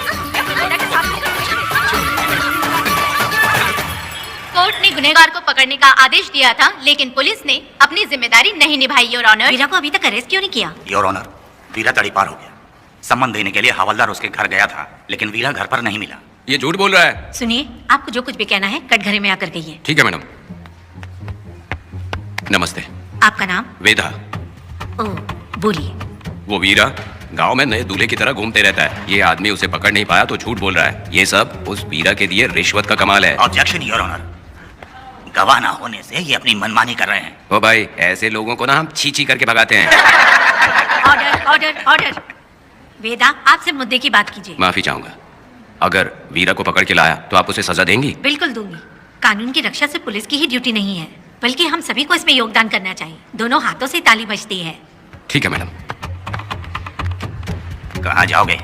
कोर्ट ने गुनहगार को पकड़ने का आदेश दिया था, लेकिन पुलिस ने अपनी जिम्मेदारी नहीं निभाई, योर ऑनर। वीरा को अभी तक अरेस्ट क्यों नहीं किया? योर ऑनर, वीरा तड़ीपार हो गया। सम्मन देने के लिए हवलदार उसके घर गया था, लेकिन वीरा घर पर नहीं मिला। ये झूठ बोल रहा है। सुनिए, आपको जो कुछ भी कहना है कटघरे में आकर कहिए। ठीक है मैडम। नमस्ते। आपका नाम? वेदा। ओह, बोलिए। वो वीरा गांव में नए दूल्हे की तरह घूमते रहता है। ये आदमी उसे पकड़ नहीं पाया तो झूठ बोल रहा है। ये सब उस वीरा के दिए रिश्वत का कमाल है। ऑब्जेक्शन योर ऑनर, गवाह ना होने से ये अपनी मनमानी कर रहे हैं। ओ भाई, ऐसे लोगों को ना हम छी करके भगाते हैं। Order order order. वेदा, आपसे मुद्दे की बात कीजिए। माफी चाहूंगा। अगर वीरा को पकड़ के लाया तो आप उसे सजा देंगी? बिल्कुल दूंगी। कानून की रक्षा से पुलिस की ही ड्यूटी नहीं है, बल्कि हम सभी को इसमें योगदान करना चाहिए। दोनों हाथों से ताली बजती है। ठीक है मैडम। कहाँ जाओगे?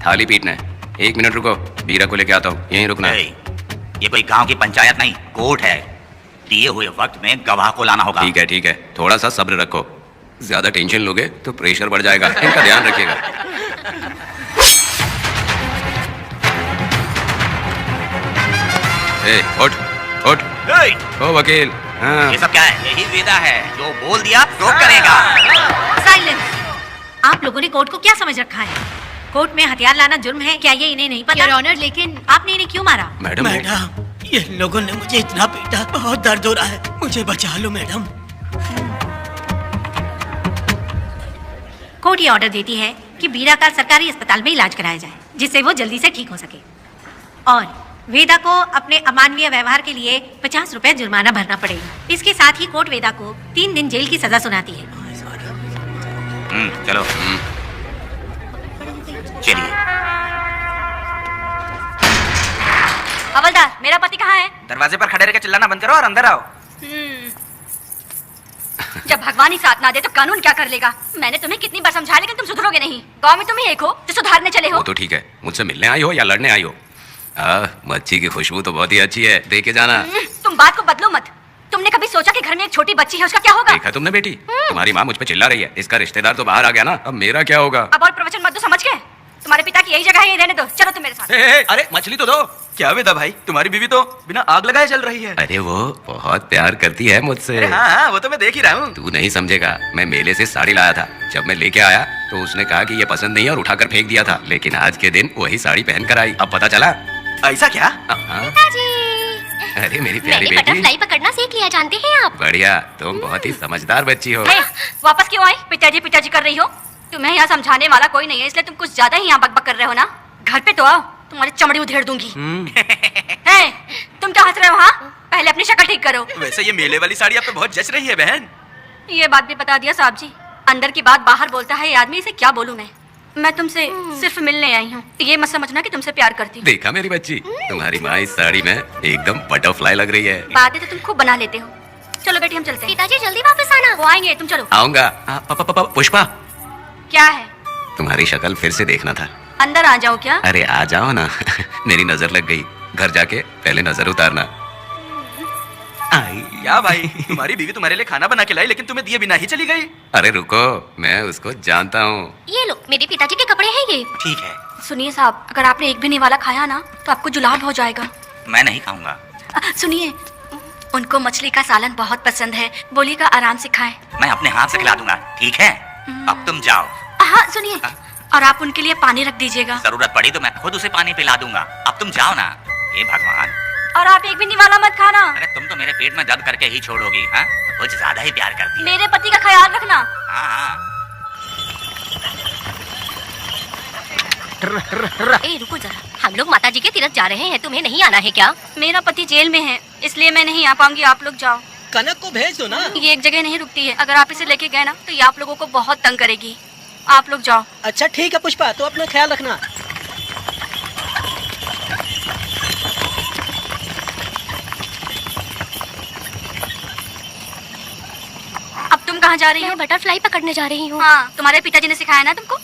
थाली पीटना है। 1 मिनट रुको, वीरा को लेके आता हूँ। यहीं रुकना है। ये कोई गांव की पंचायत नहीं, कोर्ट है। दिए हुए वक्त में गवाह को लाना होगा। ठीक है, थोड़ा सा सब्र रखो। ज्यादा टेंशन लोगे तो प्रेशर बढ़ जाएगा, इनका ध्यान रखिएगा। उठ उठ। ओ वकील। हाँ। ये सब क्या है? यही वेदा है, जो बोल दिया तो करेगा। साइलेंस। आप लोगों ने कोर्ट को क्या समझ रखा है? कोर्ट में हथियार लाना जुर्म है, क्या ये इन्हें नहीं पता? योर ऑनर, लेकिन आपने इन्हें क्यों मारा? मैडम, ये लोगों ने मुझे इतना पीटा, बहुत दर्द हो रहा है, मुझे बचा लो मैडम। कोर्ट ये ऑर्डर देती है कि वीरा का सरकारी अस्पताल में इलाज कराया जाए, जिससे वो जल्दी से ठीक हो सके, और वेदा को अपने अमानवीय व्यवहार के लिए 50 रुपए जुर्माना भरना पड़ेगा। इसके साथ ही कोर्ट वेदा को 3 दिन जेल की सजा सुनाती है। चलो चलिए। हवलदार, मेरा पति कहाँ है? दरवाजे पर खड़े रहकर चिल्लाना बंद करो और अंदर आओ। जब भगवान ही साथ ना दे तो कानून क्या कर लेगा? मैंने तुम्हें कितनी बार समझाया, लेकिन तुम सुधरोगे नहीं। गांव में तुम ही एक हो जो सुधारने चले हो। वो तो ठीक है, मुझसे मिलने आई हो या लड़ने आई हो। मच्छी की खुशबू तो बहुत ही अच्छी है, दे के जाना। तुम बात को बदलो मत। तुमने कभी सोचा कि घर में एक छोटी बच्ची है, उसका क्या होगा? देखा तुमने बेटी, तुम्हारी माँ मुझ पे चिल्ला रही है। इसका रिश्तेदार तो बाहर आ गया ना, अब मेरा क्या होगा? अब और प्रवचन मत दो, समझ गए? तुम्हारे पिता की यही जगह है, यही रहने दो। चलो तुम मेरे साथ। अरे मछली तो दो। क्या वेदा भाई, तुम्हारी बीवी तो बिना आग लगाए चल रही है। अरे वो बहुत प्यार करती है मुझसे। हाँ, वो तो मैं देख ही रहा हूँ। तू नहीं समझेगा, मैं मेले से साड़ी लाया था। जब मैं लेके आया तो उसने कहा कि ये पसंद नहीं है और उठाकर फेंक दिया था, लेकिन आज के दिन वही साड़ी पहन कर आई। अब पता चला। ऐसा क्या? अरे मेरी प्यारी मैंने बेटी, बटरफ्लाई पकड़ना सीख लिया, जानते हैं आप? बढ़िया, तुम बहुत ही समझदार बच्ची हो। वापस क्यों आई? पिताजी कर रही हो? तुम्हें यहाँ समझाने वाला कोई नहीं है, इसलिए तुम कुछ ज्यादा ही यहाँ बकबक कर रहे हो ना। घर पे तो आओ, तुम्हारी चमड़ी उधेड़ दूंगी। तुम क्या हंस रहे हो? हाँ, पहले अपनी शक्ल ठीक करो। वैसे ये मेले वाली साड़ी आप पे बहुत जच रही है बहन। ये बात भी बता दिया साहब जी, अंदर की बात बाहर बोलता है ये आदमी, इसे क्या बोलूं मैं तुमसे सिर्फ मिलने आई हूँ, ये मत समझना कि तुमसे प्यार करती हूँ। देखा मेरी बच्ची, तुम्हारी माँ इस साड़ी में एकदम बटरफ्लाई लग रही है। बातें तो तुम खूब बना लेते हो। चलो बेटी हम चलते हैं। पिताजी जल्दी वापस आना। वो आएंगे, तुम चलो। आऊंगा। पुष्पा, क्या है? तुम्हारी शक्ल फिर से देखना था। अंदर आ जाओ क्या? अरे आ जाओ ना। मेरी नजर लग गई, घर जाके पहले नजर उतारना। क्या भाई, तुम्हारी बीवी तुम्हारे लिए खाना बना के लाई, लेकिन तुम्हें दिए बिना ही चली गई। अरे रुको, मैं उसको जानता हूँ। ये लो, मेरे पिताजी के कपड़े हैं ये। ठीक है। सुनिए साहब, अगर आपने एक भी निवाला खाया ना तो आपको जुलाब हो जाएगा। मैं नहीं खाऊंगा। सुनिए, उनको मछली का सालन बहुत पसंद है, बोलिएगा आराम से खाएं। मैं अपने हाथ से खिला दूंगा, ठीक है? अब तुम जाओ। हाँ सुनिए, और आप उनके लिए पानी रख दीजिएगा। जरूरत पड़ी तो मैं खुद उसे पानी पिला दूंगा। अब तुम जाओ ना। हे भगवान। और आप एक भी निवाला मत खाना। अरे तुम तो मेरे पेट में दर्द करके ही छोड़ोगी। हाँ, कुछ ज्यादा ही प्यार करती है। मेरे पति का ख्याल रखना। हाँ। ए रुको जरा, हम लोग माताजी के तीर्थ जा रहे हैं, तुम्हें नहीं आना है क्या? मेरा पति जेल में है, इसलिए मैं नहीं आ पाऊंगी, आप लोग जाओ। कनक को भेज दो ना। ये एक जगह नहीं रुकती है, अगर आप इसे लेके गए ना तो ये आप लोगों को बहुत तंग करेगी। आप लोग जाओ। अच्छा ठीक है पुष्पा, तो अपना ख्याल रखना। अब तुम कहाँ जा रही हो? बटरफ्लाई पकड़ने जा रही हूँ। हाँ, तुम्हारे पिताजी ने सिखाया ना तुमको।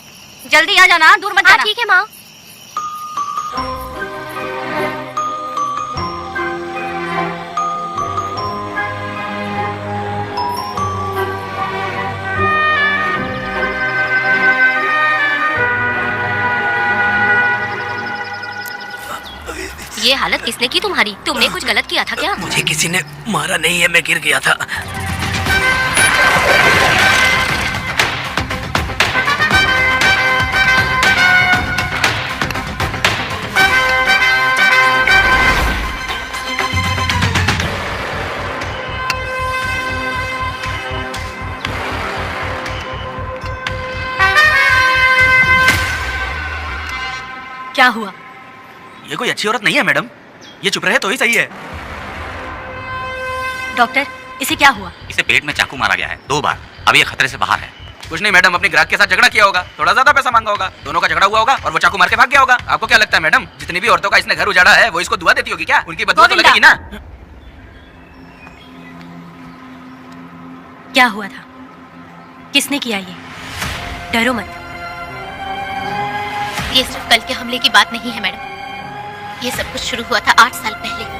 जल्दी आ जाना, दूर मत जाना। ठीक है माँ। ये हालत किसने की तुम्हारी? तुमने कुछ गलत किया था क्या? मुझे किसी ने मारा नहीं है, मैं गिर गया था। क्या हुआ? ये कोई अच्छी औरत नहीं है मैडम, ये चुप रहे तो ही सही है। डॉक्टर, इसे क्या हुआ? इसे पेट में चाकू मारा गया है 2 बार। अब ये खतरे से बाहर है। कुछ नहीं मैडम, अपने ग्राहक के साथ झगड़ा किया होगा, थोड़ा ज्यादा पैसा मांगा होगा, दोनों का झगड़ा हुआ होगा और वो चाकू मार के भाग गया होगा। आपको क्या लगता है मैडम, जितनी भी औरतों का इसने घर उजाड़ा है वो इसको दुआ देती होगी क्या? उनकी बददुआ तो लगेगी ना। क्या हुआ था? किसने किया ये? डरो मत। ये सिर्फ कल के हमले की बात नहीं है मैडम, ये सब कुछ शुरू हुआ था 8 साल पहले।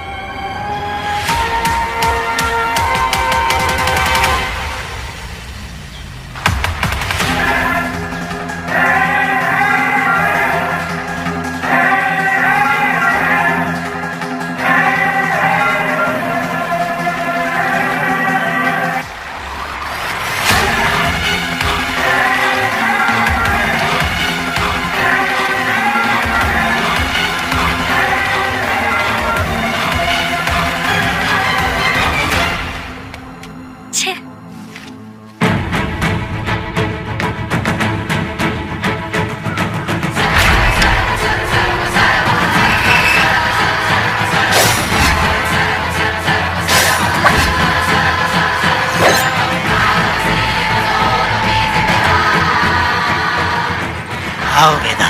आओ वेदा,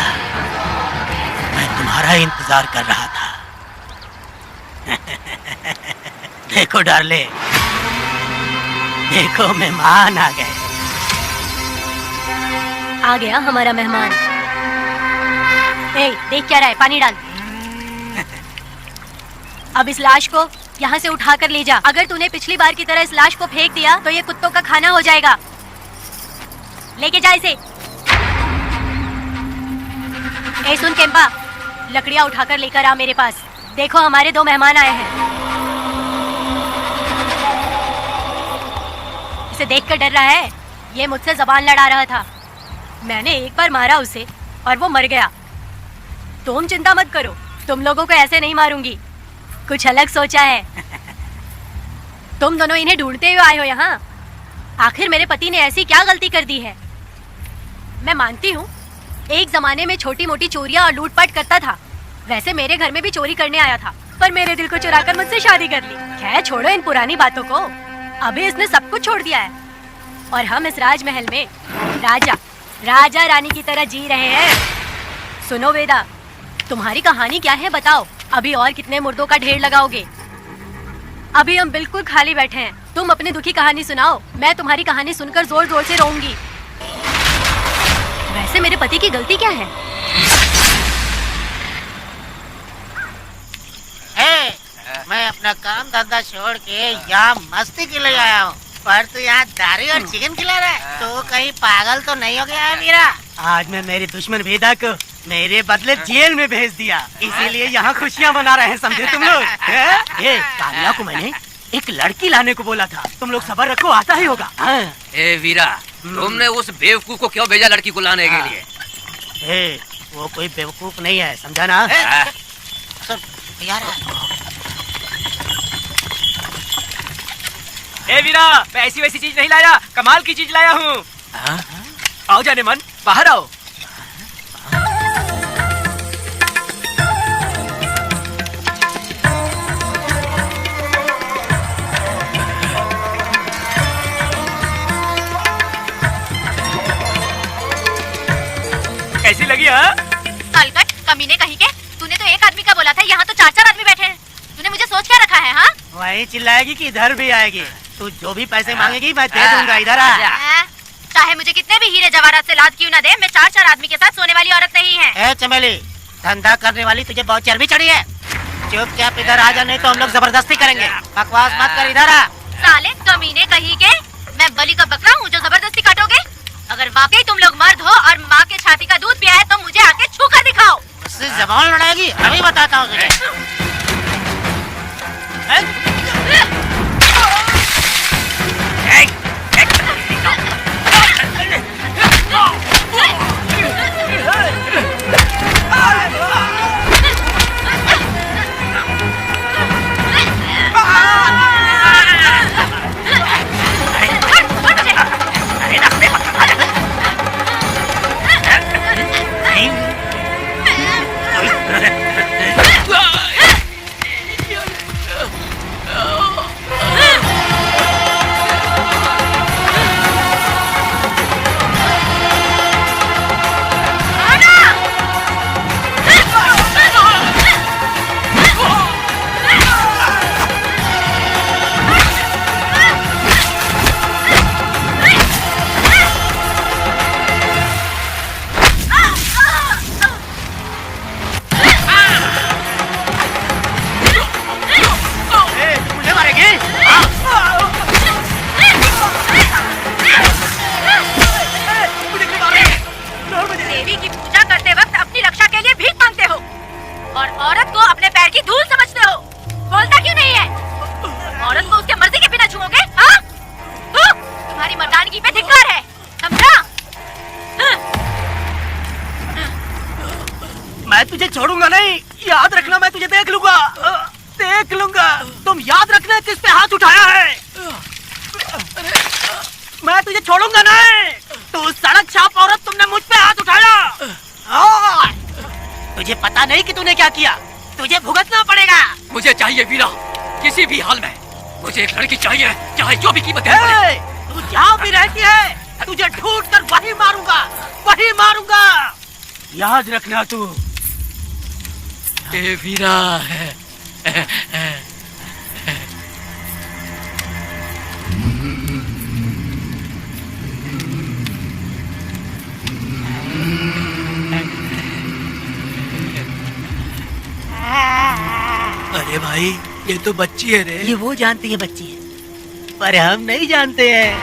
मैं तुम्हारा इंतजार कर रहा था। देखो डार्ले, देखो मेहमान आ गए। आ गया हमारा मेहमान। ए, देख क्या रहा है? पानी डाल। अब इस लाश को यहाँ से उठा कर ले जा। अगर तूने पिछली बार की तरह इस लाश को फेंक दिया तो ये कुत्तों का खाना हो जाएगा। लेके जा इसे। ए सुन केम्पा, लकड़ियाँ उठाकर लेकर आ मेरे पास। देखो हमारे 2 मेहमान आए हैं। इसे देखकर डर रहा है? ये मुझसे जबान लड़ा रहा था। मैंने एक बार मारा उसे और वो मर गया। तुम चिंता मत करो, तुम लोगों को ऐसे नहीं मारूंगी। कुछ अलग सोचा है। तुम दोनों इन्हें ढूंढते हुए आए हो यहाँ। आखिर मेरे पति ने ऐसी क्या गलती कर दी है? मैं मानती हूँ एक जमाने में छोटी मोटी चोरियां और लूटपाट करता था। वैसे मेरे घर में भी चोरी करने आया था, पर मेरे दिल को चुराकर मुझसे शादी कर ली। खैर छोड़ो इन पुरानी बातों को। अभी इसने सब कुछ छोड़ दिया है और हम इस राजमहल में राजा रानी की तरह जी रहे हैं। सुनो वेदा, तुम्हारी कहानी क्या है बताओ? अभी और कितने मुर्दों का ढेर लगाओगे? अभी हम बिल्कुल खाली बैठे हैं। तुम अपनी दुखी कहानी सुनाओ, मैं तुम्हारी कहानी सुनकर जोर जोर से रोऊंगी। वैसे मेरे पति की गलती क्या है? मैं अपना काम धंधा छोड़ के यहाँ मस्ती के लिए आया हूँ, पर तू यहाँ दारू और चिकन खिला रहा है। तो कहीं पागल तो नहीं हो गया है मीरा? आज मैं मेरे दुश्मन वेदा को मेरे बदले जेल में भेज दिया, इसीलिए यहाँ खुशियाँ मना रहे हैं, समझे तुम लोग? ये कालिया को मैंने एक लड़की लाने को बोला था, तुम लोग सब्र रखो, आता ही होगा। ए वीरा, तुमने उस बेवकूफ को क्यों भेजा लड़की को लाने के लिए? वो कोई बेवकूफ नहीं है, समझा ना? ए वीरा, मैं ऐसी वैसी चीज नहीं लाया, कमाल की चीज लाया हूँ। आओ जाने मन, बाहर आओ। कैसी लगी? हाँ अलकट कमीने कहीं के, तूने तो एक आदमी का बोला था, यहाँ तो 4-4 आदमी बैठे हैं। तूने मुझे सोच क्या रखा है? हाँ वही चिल्लाएगी कि इधर भी आएगी। तू जो भी पैसे मांगेगी मैं दे दूंगा। इधर आ। चाहे मुझे कितने भी हीरे जवाहरात से लाद क्यों न दे, मैं 4-4 आदमी के साथ सोने वाली औरत नहीं है। ए चमेली, धंधा करने वाली तुझे बहुत चर्बी चढ़ी है। चुपचाप इधर आ जा, नहीं तो हम लोग जबरदस्ती करेंगे। बकवास मत कर, इधर आ। साले कमीने कहीं के, मैं बलि का बकरा हूँ जो जबरदस्ती काटोगे? अगर वाकई तुम लोग मर्द हो और माँ के छाती का दूध पिया है तो मुझे आके छू कर दिखाओ। उससे जबान लड़ाएगी, अभी बताता हूँ तुझे। मैं तुझे छोड़ूंगा नहीं, याद रखना। मैं तुझे देख लूंगा, देख लूंगा। तुम याद रखना किस पे हाथ उठाया है। मैं तुझे छोड़ूंगा नहीं। तू सड़क छाप औरत, तुमने मुझ पे हाथ उठाया। तुझे पता नहीं कि तूने क्या किया, तुझे भुगतना पड़ेगा। मुझे चाहिए वीरा, किसी भी हाल में मुझे एक लड़की चाहिए, चाहे जो भी कीमत है। तू जहाँ भी रहती है तुझे ढूंढ कर वही मारूंगा, वही मारूंगा। याद रखना तू। ए वीरा है। अरे भाई, ये तो बच्ची है रे। ये वो जानती है बच्ची है, पर हम नहीं जानते हैं।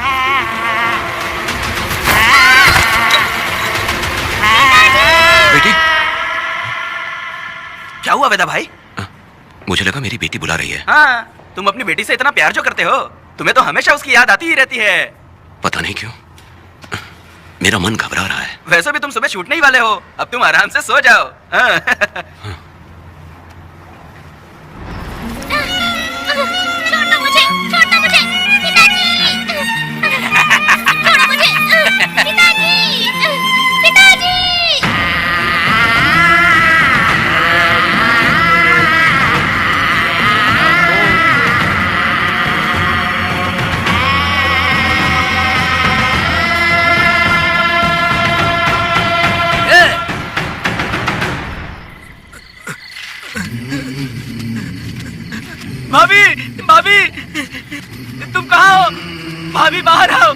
बेटी, क्या हुआ वेदा भाई? मुझे लगा मेरी बेटी बुला रही है। हाँ, तुम अपनी बेटी से इतना प्यार जो करते हो, तुम्हें तो हमेशा उसकी याद आती ही रहती है। पता नहीं क्यों मेरा मन घबरा रहा है। वैसे भी तुम सुबह छूटने ही वाले हो, अब तुम आराम से सो जाओ। हाँ। छोड़ो मुझे, छोड़ो मुझे, पिताजी, छोड़ो मुझे, पिताजी, पिताजी। भाभी, भाभी, तुम कहाँ हो? भाभी बाहर आओ।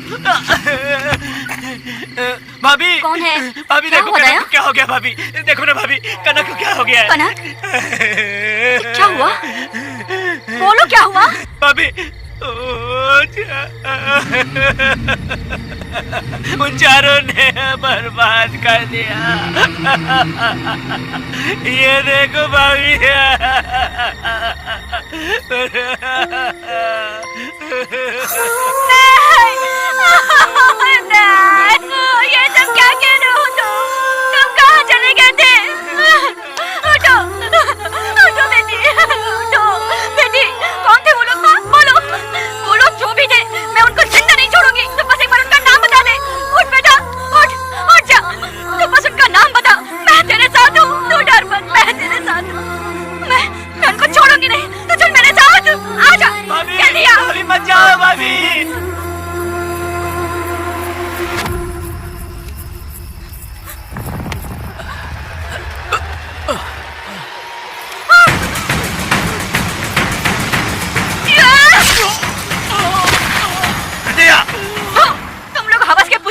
भाभी कौन है? भाभी क्या देखो हुआ कनक दया? को क्या हो गया। भाभी देखो ना, भाभी कनक को क्या हो गया है। कनक? क्या हुआ? बोलो क्या हुआ? भाभी उन चारों ने बर्बाद कर दिया। ये देखो भाभी। ये सब क्या कह रहे हो तुम कहाँ चले गए थे? उठो, उठो बेटी, उठो बेटी। कौन थे वो लोग? बोलो, वो लोग जो भी थे, मैं उनको जिंदा नहीं छोड़ूंगी। तुम बस एक बार उनका नाम बता दे। उठ बेटा, उठ, उठ जा। तुम बस उनका नाम बता, मैं तेरे साथ हूँ। तू डर मत, मैं तेरे साथ हूँ। मैं उनको छोड़ूंगी नहीं। तो चल मेरे साथ, आजा। भाभी, भाभी मत जाओ भाभी।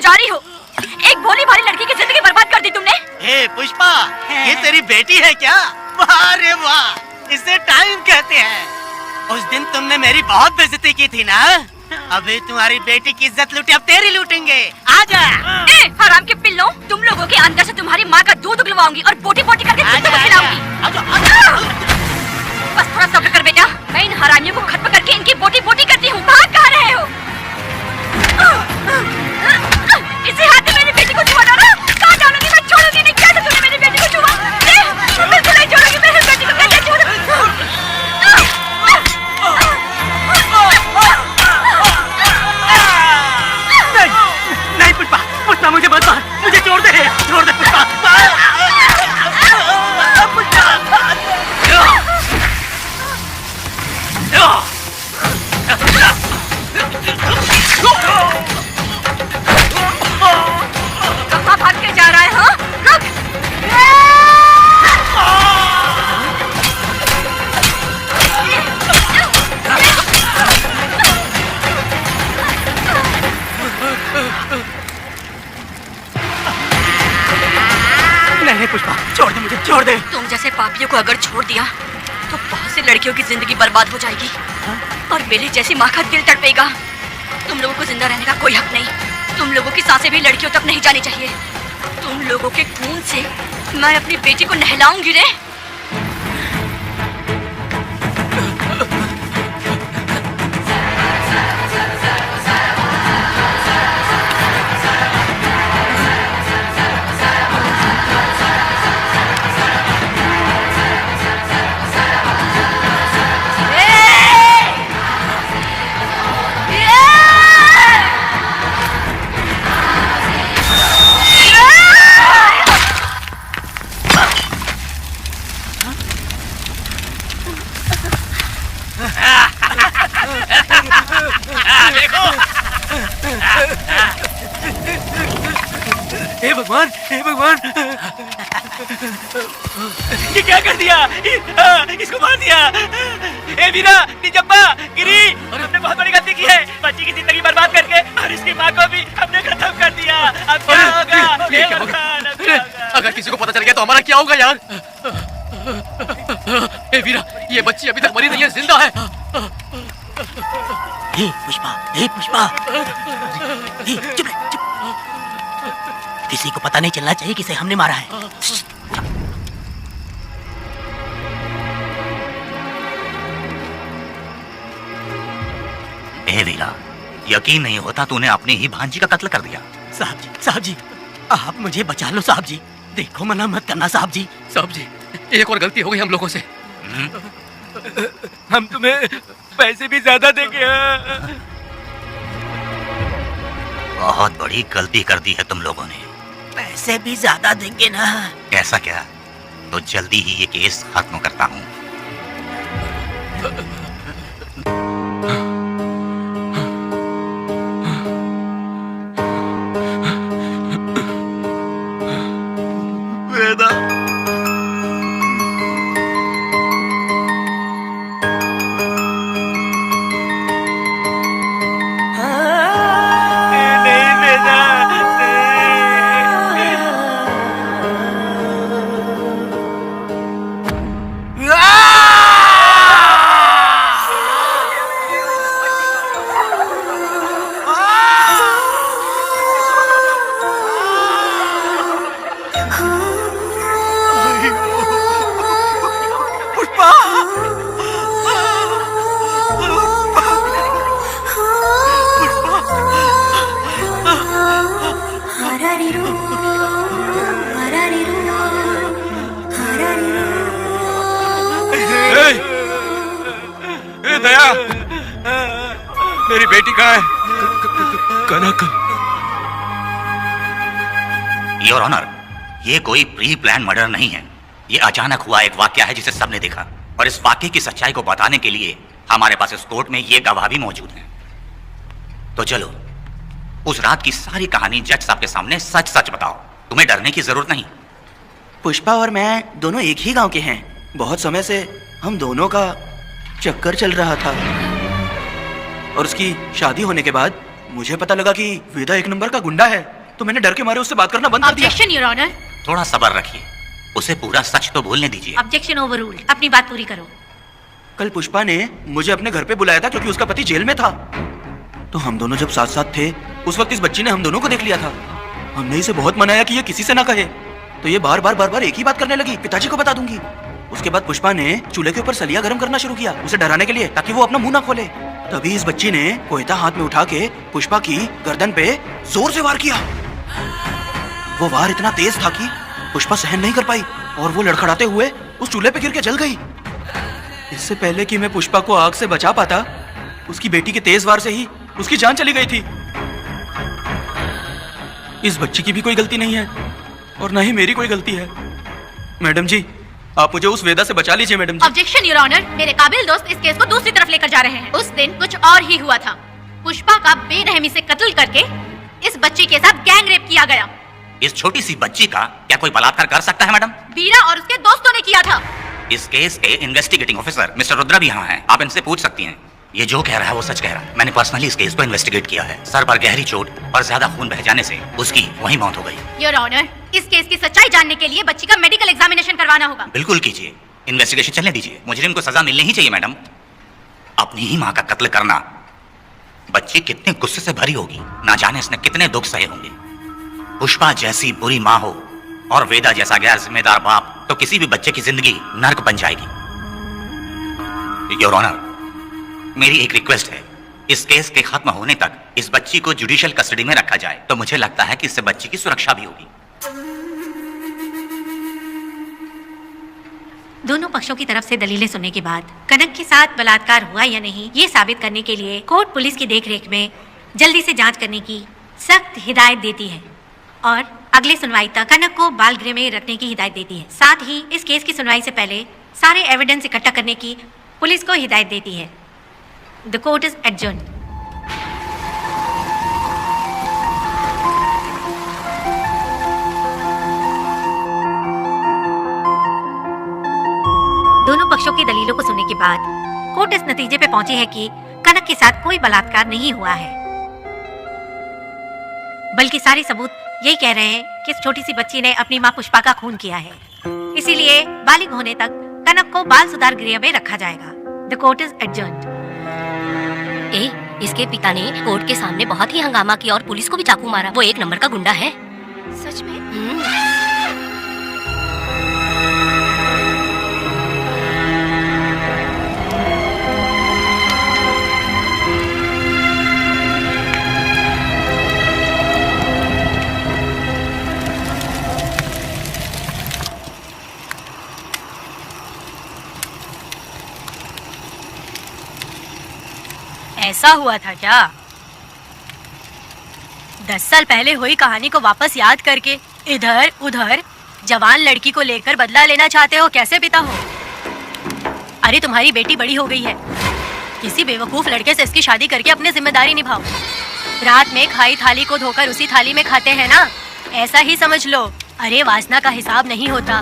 पुजारी हो। एक भोली भाली लड़की की जिंदगी बर्बाद कर दी तुमने। ए पुष्पा, ये तेरी बेटी है क्या? वाह रे वाह, इसे टाइम कहते हैं। उस दिन तुमने मेरी बहुत बेइज्जती की थी ना, अभी तुम्हारी बेटी की इज्जत लूटी, अब तेरी लूटेंगे। आजा। हराम के पिल्लों, तुम लोगों के अंदर से तुम्हारी माँ का दूध उगलवाऊंगी और बोटी बोटी करके कुत्तों को खिलाऊंगी। बस थोड़ा सब्र कर बेटा, मैं इन हरामियों को खत्म करके इनकी बोटी बोटी करती हूँ। भाग कहाँ रहे हो? इसी हाथ में मेरी बेटी को छुआ डाला। कहाँ डालूंगी मैं, छोड़ूंगी नहीं। कैसे तूने मेरी बेटी को छुआ? मैं बिल्कुल नहीं छोड़ूंगी मेरी बेटी को। कैसे छोड़ूं? नहीं पुष्पा, पुष्पा मुझे मत मार, मुझे छोड़ दे पुष्पा। कहाँ भाग के जा रहा है? हाँ, रुक। नहीं पुष्पा, छोड़ दे मुझे, छोड़ दे। तुम जैसे पापियों को अगर छोड़ दिया तो बहुत सी लड़कियों की जिंदगी बर्बाद हो जाएगी और मेरी जैसी माँ का दिल तड़पेगा। तुम लोगों को जिंदा रहने का कोई हक नहीं। तुम लोगों की सांसें भी लड़कियों तक नहीं जानी चाहिए। तुम लोगों के खून से मैं अपनी बेटी को नहलाऊंगी रे। हे भगवान, हे भगवान, ये क्या कर दिया? इसको मार दिया। ए वीरा, निजप्पा, गिरी, हमने बहुत बड़ी गलती की है। बच्ची की जिंदगी बर्बाद करके और इसकी माँ को भी हमने खत्म कर दिया। अब क्या होगा? हे भगवान, अब क्या होगा? अगर किसी को पता चल गया तो हमारा क्या होगा यार? ए वीरा, ये बच्ची अभी तक मरी नहीं है, जिंदा है। हे पुष्पा, हे पुष्पा, हे चुप रह, चुप। किसी को पता नहीं चलना चाहिए किसे हमने मारा है। ए वीरा, यकीन नहीं होता तूने अपनी ही भांजी का कत्ल कर दिया। साहब जी, आप मुझे बचा लो साहब जी। देखो, मना मत करना साहब जी। साहब जी, एक और गलती हो गई हम लोगों से। हम तुम्हें पैसे भी ज्यादा देंगे। बहुत बड़ी गलती कर दी है तुम लोगों ने। पैसे भी ज्यादा देंगे ना? ऐसा क्या? तो जल्दी ही ये केस खत्म करता हूँ। वेदा, नहीं वेदा, दया, मेरी बेटी कहाँ है? कनक। योर ऑनर, ये कोई प्री प्लान मर्डर नहीं है। ये अचानक हुआ एक वाकया है जिसे सबने देखा, और इस वाकये की सच्चाई को बताने के लिए हमारे पास इस कोर्ट में ये गवाह भी मौजूद हैं। तो चलो, उस रात की सारी कहानी जज साहब के सामने सच सच बताओ। तुम्हें डरने की जरूरत नहीं। पुष्पा और मैं दोनों एक ही गांव के हैं। बहुत समय से हम दोनों का चक्कर चल रहा था, और उसकी शादी होने के बाद मुझे पता लगा कि वेदा एक नंबर का गुंडा है। तो मैंने डर के मारे उससे बात करना बंद कर दिया। Objection your honour. थोड़ा सब्र रखिए, उसे पूरा सच तो बोलने दीजिए। Objection overruled. अपनी बात पूरी करो। कल पुष्पा ने मुझे अपने घर पे बुलाया था क्योंकि उसका पति जेल में था। तो हम दोनों जब साथ साथ थे उस वक्त इस बच्ची ने हम दोनों को देख लिया था। हमने इसे बहुत मनाया कि ये किसी से ना कहे, तो ये बार बार एक ही बात करने लगी, पिताजी को बता दूंगी। उसके बाद पुष्पा ने चूल्हे के ऊपर सलिया गर्म करना शुरू किया उसे डराने के लिए, ताकि वो अपना मुंह ना खोले। तभी इस बच्ची ने कोयता हाथ में उठा के पुष्पा की गर्दन पे जोर से वार किया। वो वार इतना तेज था कि पुष्पा सहन नहीं कर पाई और वो लड़खड़ाते हुए उस चूल्हे पे गिर के जल गई। इससे पहले कि मैं पुष्पा को आग से बचा पाता, उसकी बेटी के तेज वार से ही उसकी जान चली गई थी। इस बच्ची की भी कोई गलती नहीं है और ना ही मेरी कोई गलती है। मैडम जी, आप मुझे उस वेदा से बचा लीजिए madam ji. Objection your honour. मेरे काबिल दोस्त इस केस को दूसरी तरफ लेकर जा रहे हैं। उस दिन कुछ और ही हुआ था। पुष्पा का बेरहमी से कत्ल करके इस बच्ची के साथ गैंग रेप किया गया। इस छोटी सी बच्ची का क्या कोई बलात्कार कर सकता है मैडम? बीरा और उसके दोस्तों ने किया था। इस केस के इन्वेस्टिगेटिंग ऑफिसर मिस्टर रुद्रा भी यहाँ हैं। आप इनसे पूछ सकती हैं। ये जो कह रहा है वो सच कह रहा है। मैंने पर्सनली इस केस को इन्वेस्टिगेट किया है। सर पर गहरी चोट और ज्यादा खून बह जाने से उसकी वहीं मौत हो गई। योर ऑनर, इस केस की सच्चाई जानने के लिए बच्ची का मेडिकल एग्जामिनेशन करवाना होगा। बिल्कुल कीजिए, इन्वेस्टिगेशन चलने दीजिए। मुजरिम को सजा मिलनी ही चाहिए मैडम। अपनी ही माँ का कत्ल करना, बच्ची कितने गुस्से से भरी होगी, ना जाने इसने कितने दुख सहे होंगे। पुष्पा जैसी बुरी माँ हो और वेदा जैसा गैर जिम्मेदार बाप, तो किसी भी बच्चे की जिंदगी नर्क बन जाएगी। योर ऑनर, मेरी एक रिक्वेस्ट है, इस केस के खत्म होने तक इस बच्ची को जुडिशियल कस्टडी में रखा जाए, तो मुझे लगता है कि इससे बच्ची की सुरक्षा भी होगी। दोनों पक्षों की तरफ से दलीलें सुनने के बाद कनक के साथ बलात्कार हुआ या नहीं ये साबित करने के लिए कोर्ट पुलिस की देखरेख में जल्दी से जांच करने की सख्त हिदायत देती है और अगले सुनवाई तक कनक को बाल गृह में रखने की हिदायत देती है। साथ ही इस केस की सुनवाई से पहले सारे एविडेंस इकट्ठा करने की पुलिस को हिदायत देती है। The court is adjourned. दोनों पक्षों की दलीलों को सुनने के बाद कोर्ट इस नतीजे पे पहुंची है कि कनक के साथ कोई बलात्कार नहीं हुआ है, बल्कि सारे सबूत यही कह रहे हैं कि इस छोटी सी बच्ची ने अपनी मां पुष्पा का खून किया है। इसीलिए बालिग होने तक कनक को बाल सुधार गृह में रखा जाएगा। The court is adjourned. इसके पिता ने कोर्ट के सामने बहुत ही हंगामा किया और पुलिस को भी चाकू मारा। वो एक नंबर का गुंडा है। सच में? ऐसा हुआ था क्या? 10 साल पहले हुई कहानी को वापस याद करके इधर उधर जवान लड़की को लेकर बदला लेना चाहते हो? कैसे पिता हो? अरे तुम्हारी बेटी बड़ी हो गई है, किसी बेवकूफ लड़के से इसकी शादी करके अपनी जिम्मेदारी निभाओ। रात में खाई थाली को धोकर उसी थाली में खाते हैं ना, ऐसा ही समझ लो। अरे वासना का हिसाब नहीं होता।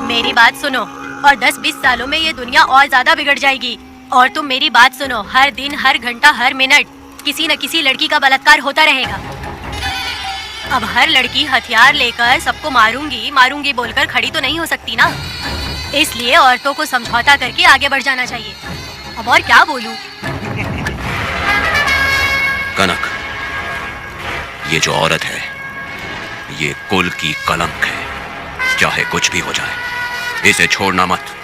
मेरी बात सुनो, और 10-20 सालों में ये दुनिया और ज्यादा बिगड़ जाएगी। और तुम मेरी बात सुनो, हर दिन हर घंटा हर मिनट किसी न किसी लड़की का बलात्कार होता रहेगा। अब हर लड़की हथियार लेकर सबको मारूंगी मारूंगी बोलकर खड़ी तो नहीं हो सकती ना, इसलिए औरतों को समझौता करके आगे बढ़ जाना चाहिए। अब और क्या बोलूं? कनक, ये जो औरत है ये कुल की कलंक है। चाहे कुछ भी हो जाए इसे छोड़ना मत।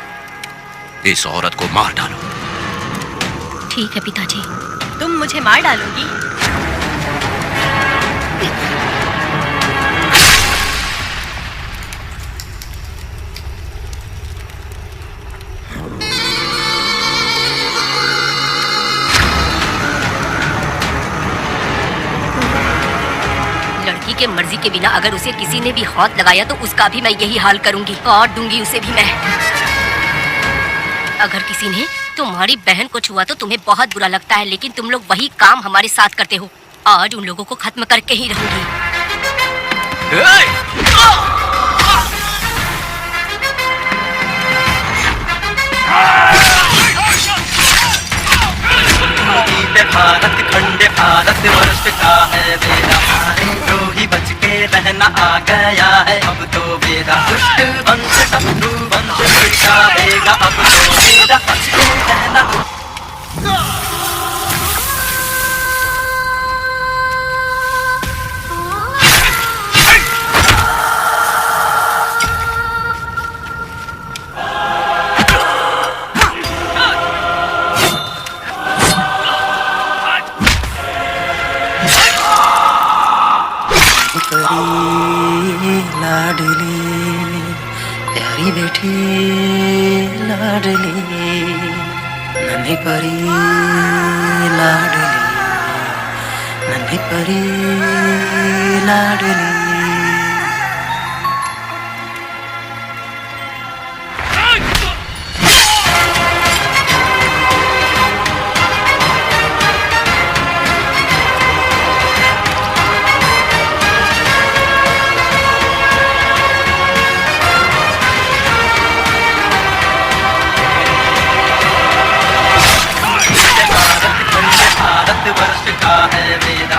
इस औरत को मार डालो। ठीक है पिताजी। तुम मुझे मार डालोगी? लड़की के मर्जी के बिना अगर उसे किसी ने भी हाथ लगाया तो उसका भी मैं यही हाल करूंगी। काट दूंगी उसे भी मैं। अगर किसी ने तुम्हारी बहन को छुआ तो तुम्हें बहुत बुरा लगता है, लेकिन तुम लोग वही काम हमारे साथ करते हो। आज उन लोगों को खत्म करके ही रहूंगी। भारत खंड भारत वर्ष का है वेदा, जो ही आ गया है, अब तो मेरा दुष्ट वंश शत्रु वंश मिटा देगा, अब तो मेरा बचते रहना। लाडली प्यारी बेटी लाडली, नन्ही परी लाडली, नन्ही परी लाडली। वर्ष का है मेरा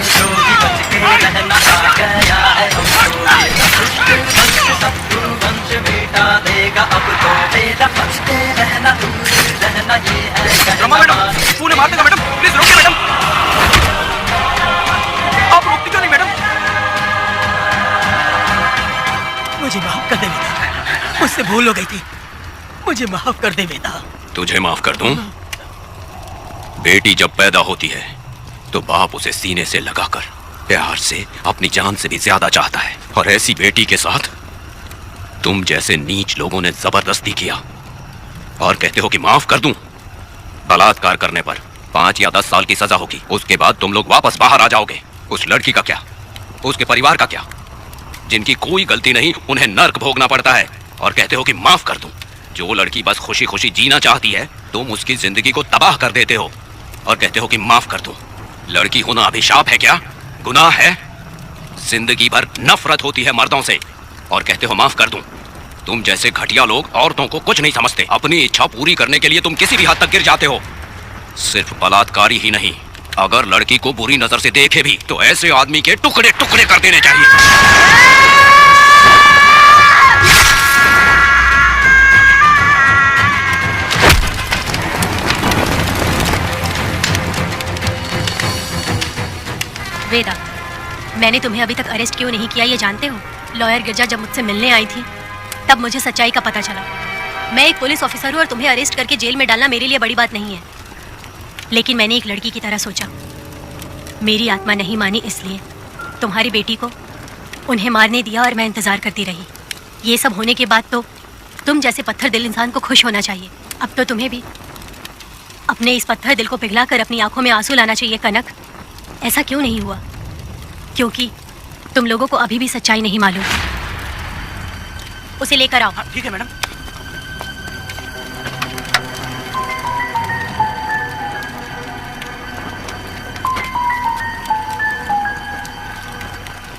जो भी बच के रहना आ गया है, शत्रु वंश बेटा देगा, अब तो मेरा बचते रहना दूर रहना, ये है मैडम तूने मार देगा मैडम, प्लीज रोकिए मैडम, आप रोकती क्यों नहीं मैडम? मुझे माफ कर दे बेटा, मुझसे भूल हो गई थी, मुझे माफ कर दे बेटा। तुझे माफ कर दूं? बेटी जब पैदा होती है तो बाप उसे सीने से लगाकर प्यार से अपनी जान से भी ज्यादा चाहता है, और ऐसी बेटी के साथ तुम जैसे नीच लोगों ने जबरदस्ती किया और कहते हो कि माफ कर दूं। बलात्कार करने पर 5 या 10 साल की सजा होगी, उसके बाद तुम लोग वापस बाहर आ जाओगे। उस लड़की का क्या, उसके परिवार का क्या, जिनकी कोई गलती नहीं उन्हें नर्क भोगना पड़ता है, और कहते हो कि माफ कर दूं। जो लड़की बस खुशी खुशी जीना चाहती है तुम उसकी जिंदगी को तबाह कर देते हो और कहते हो कि माफ कर दूं। लड़की होना अभिशाप है क्या, गुनाह है? जिंदगी भर नफरत होती है मर्दों से और कहते हो माफ कर दूं। तुम जैसे घटिया लोग औरतों को कुछ नहीं समझते, अपनी इच्छा पूरी करने के लिए तुम किसी भी हद तक गिर जाते हो। सिर्फ बलात्कारी ही नहीं, अगर लड़की को बुरी नजर से देखे भी तो ऐसे आदमी के टुकड़े टुकड़े कर देने चाहिए। वेदा, मैंने तुम्हें अभी तक अरेस्ट क्यों नहीं किया ये जानते हो? लॉयर गिरजा जब मुझसे मिलने आई थी तब मुझे सच्चाई का पता चला। मैं एक पुलिस ऑफिसर हूँ और तुम्हें अरेस्ट करके जेल में डालना मेरे लिए बड़ी बात नहीं है, लेकिन मैंने एक लड़की की तरह सोचा। मेरी आत्मा नहीं मानी, इसलिए तुम्हारी बेटी को उन्हें मारने दिया और मैं इंतजार करती रही। ये सब होने के बाद तो तुम जैसे पत्थर दिल इंसान को खुश होना चाहिए। अब तो तुम्हें भी अपने इस पत्थर दिल को पिघलाकर अपनी आंखों में आंसू लाना चाहिए। कनक, ऐसा क्यों नहीं हुआ? क्योंकि तुम लोगों को अभी भी सच्चाई नहीं मालूम। उसे लेकर आओ। ठीक है मैडम।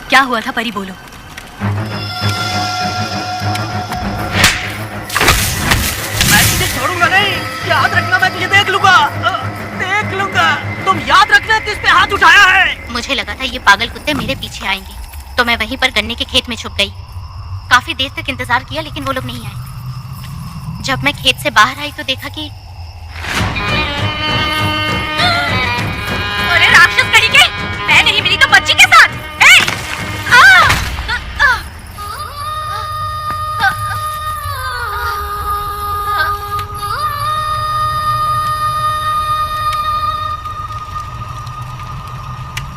क्या हुआ था परी, बोलो। मैं तुझे छोड़ूंगा नहीं, याद रखना, मैं तुझे देख लूंगा, देख लूंगा। तुम याद रखना किस पे हाथ उठाया है। मुझे लगा था ये पागल कुत्ते मेरे पीछे आएंगे, तो मैं वहीं पर गन्ने के खेत में छुप गई। काफी देर तक इंतजार किया लेकिन वो लोग नहीं आए। जब मैं खेत से बाहर आई तो देखा कि अरे राक्षस कहीं के, मैं नहीं मिली तो बच्ची के साथ।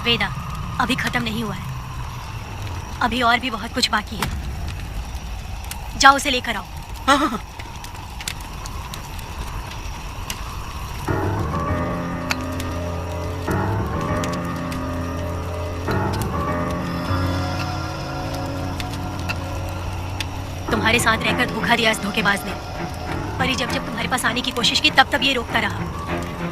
वेदा, अभी खत्म नहीं हुआ है, अभी और भी बहुत कुछ बाकी है। जाओ उसे लेकर आओ। हाँ। तुम्हारे साथ रहकर धोखा दिया इस धोखेबाज ने। परी जब जब तुम्हारे पास आने की कोशिश की तब तब ये रोकता रहा।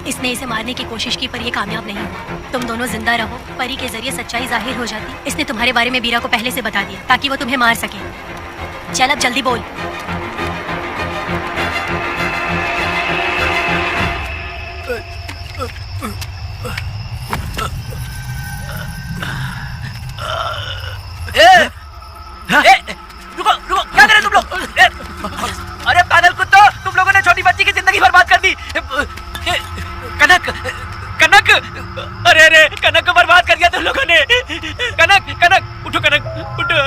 इसने इसे मारने की कोशिश की पर ये कामयाब नहीं हुआ। तुम दोनों जिंदा रहो, परी के जरिए सच्चाई जाहिर हो जाती। इसने तुम्हारे बारे में बीरा को पहले से बता दिया ताकि वो तुम्हें मार सके। चल अब जल्दी बोल। रुको रुको, क्या करे तुम लोग? अरे पागल कुत्तो, तुम लोगों ने छोटी बच्ची की जिंदगी बर्बाद कर दी। कनक कनक, अरे अरे कनक को बर्बाद कर दिया तुम लोगों ने। कनक कनक उठो, कनक उठो।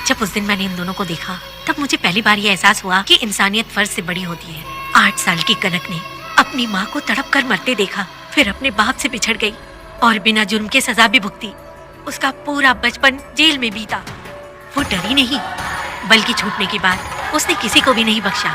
जब उस दिन मैंने इन दोनों को देखा तब मुझे पहली बार ये एहसास हुआ कि इंसानियत फर्ज से बड़ी होती है। 8 साल की कनक ने अपनी माँ को तड़प कर मरते देखा, फिर अपने बाप से बिछड़ गई और बिना जुर्म के सजा भी भुगती। उसका पूरा बचपन जेल में बीता। वो डरी नहीं, बल्कि छूटने के बाद उसने किसी को भी नहीं बख्शा।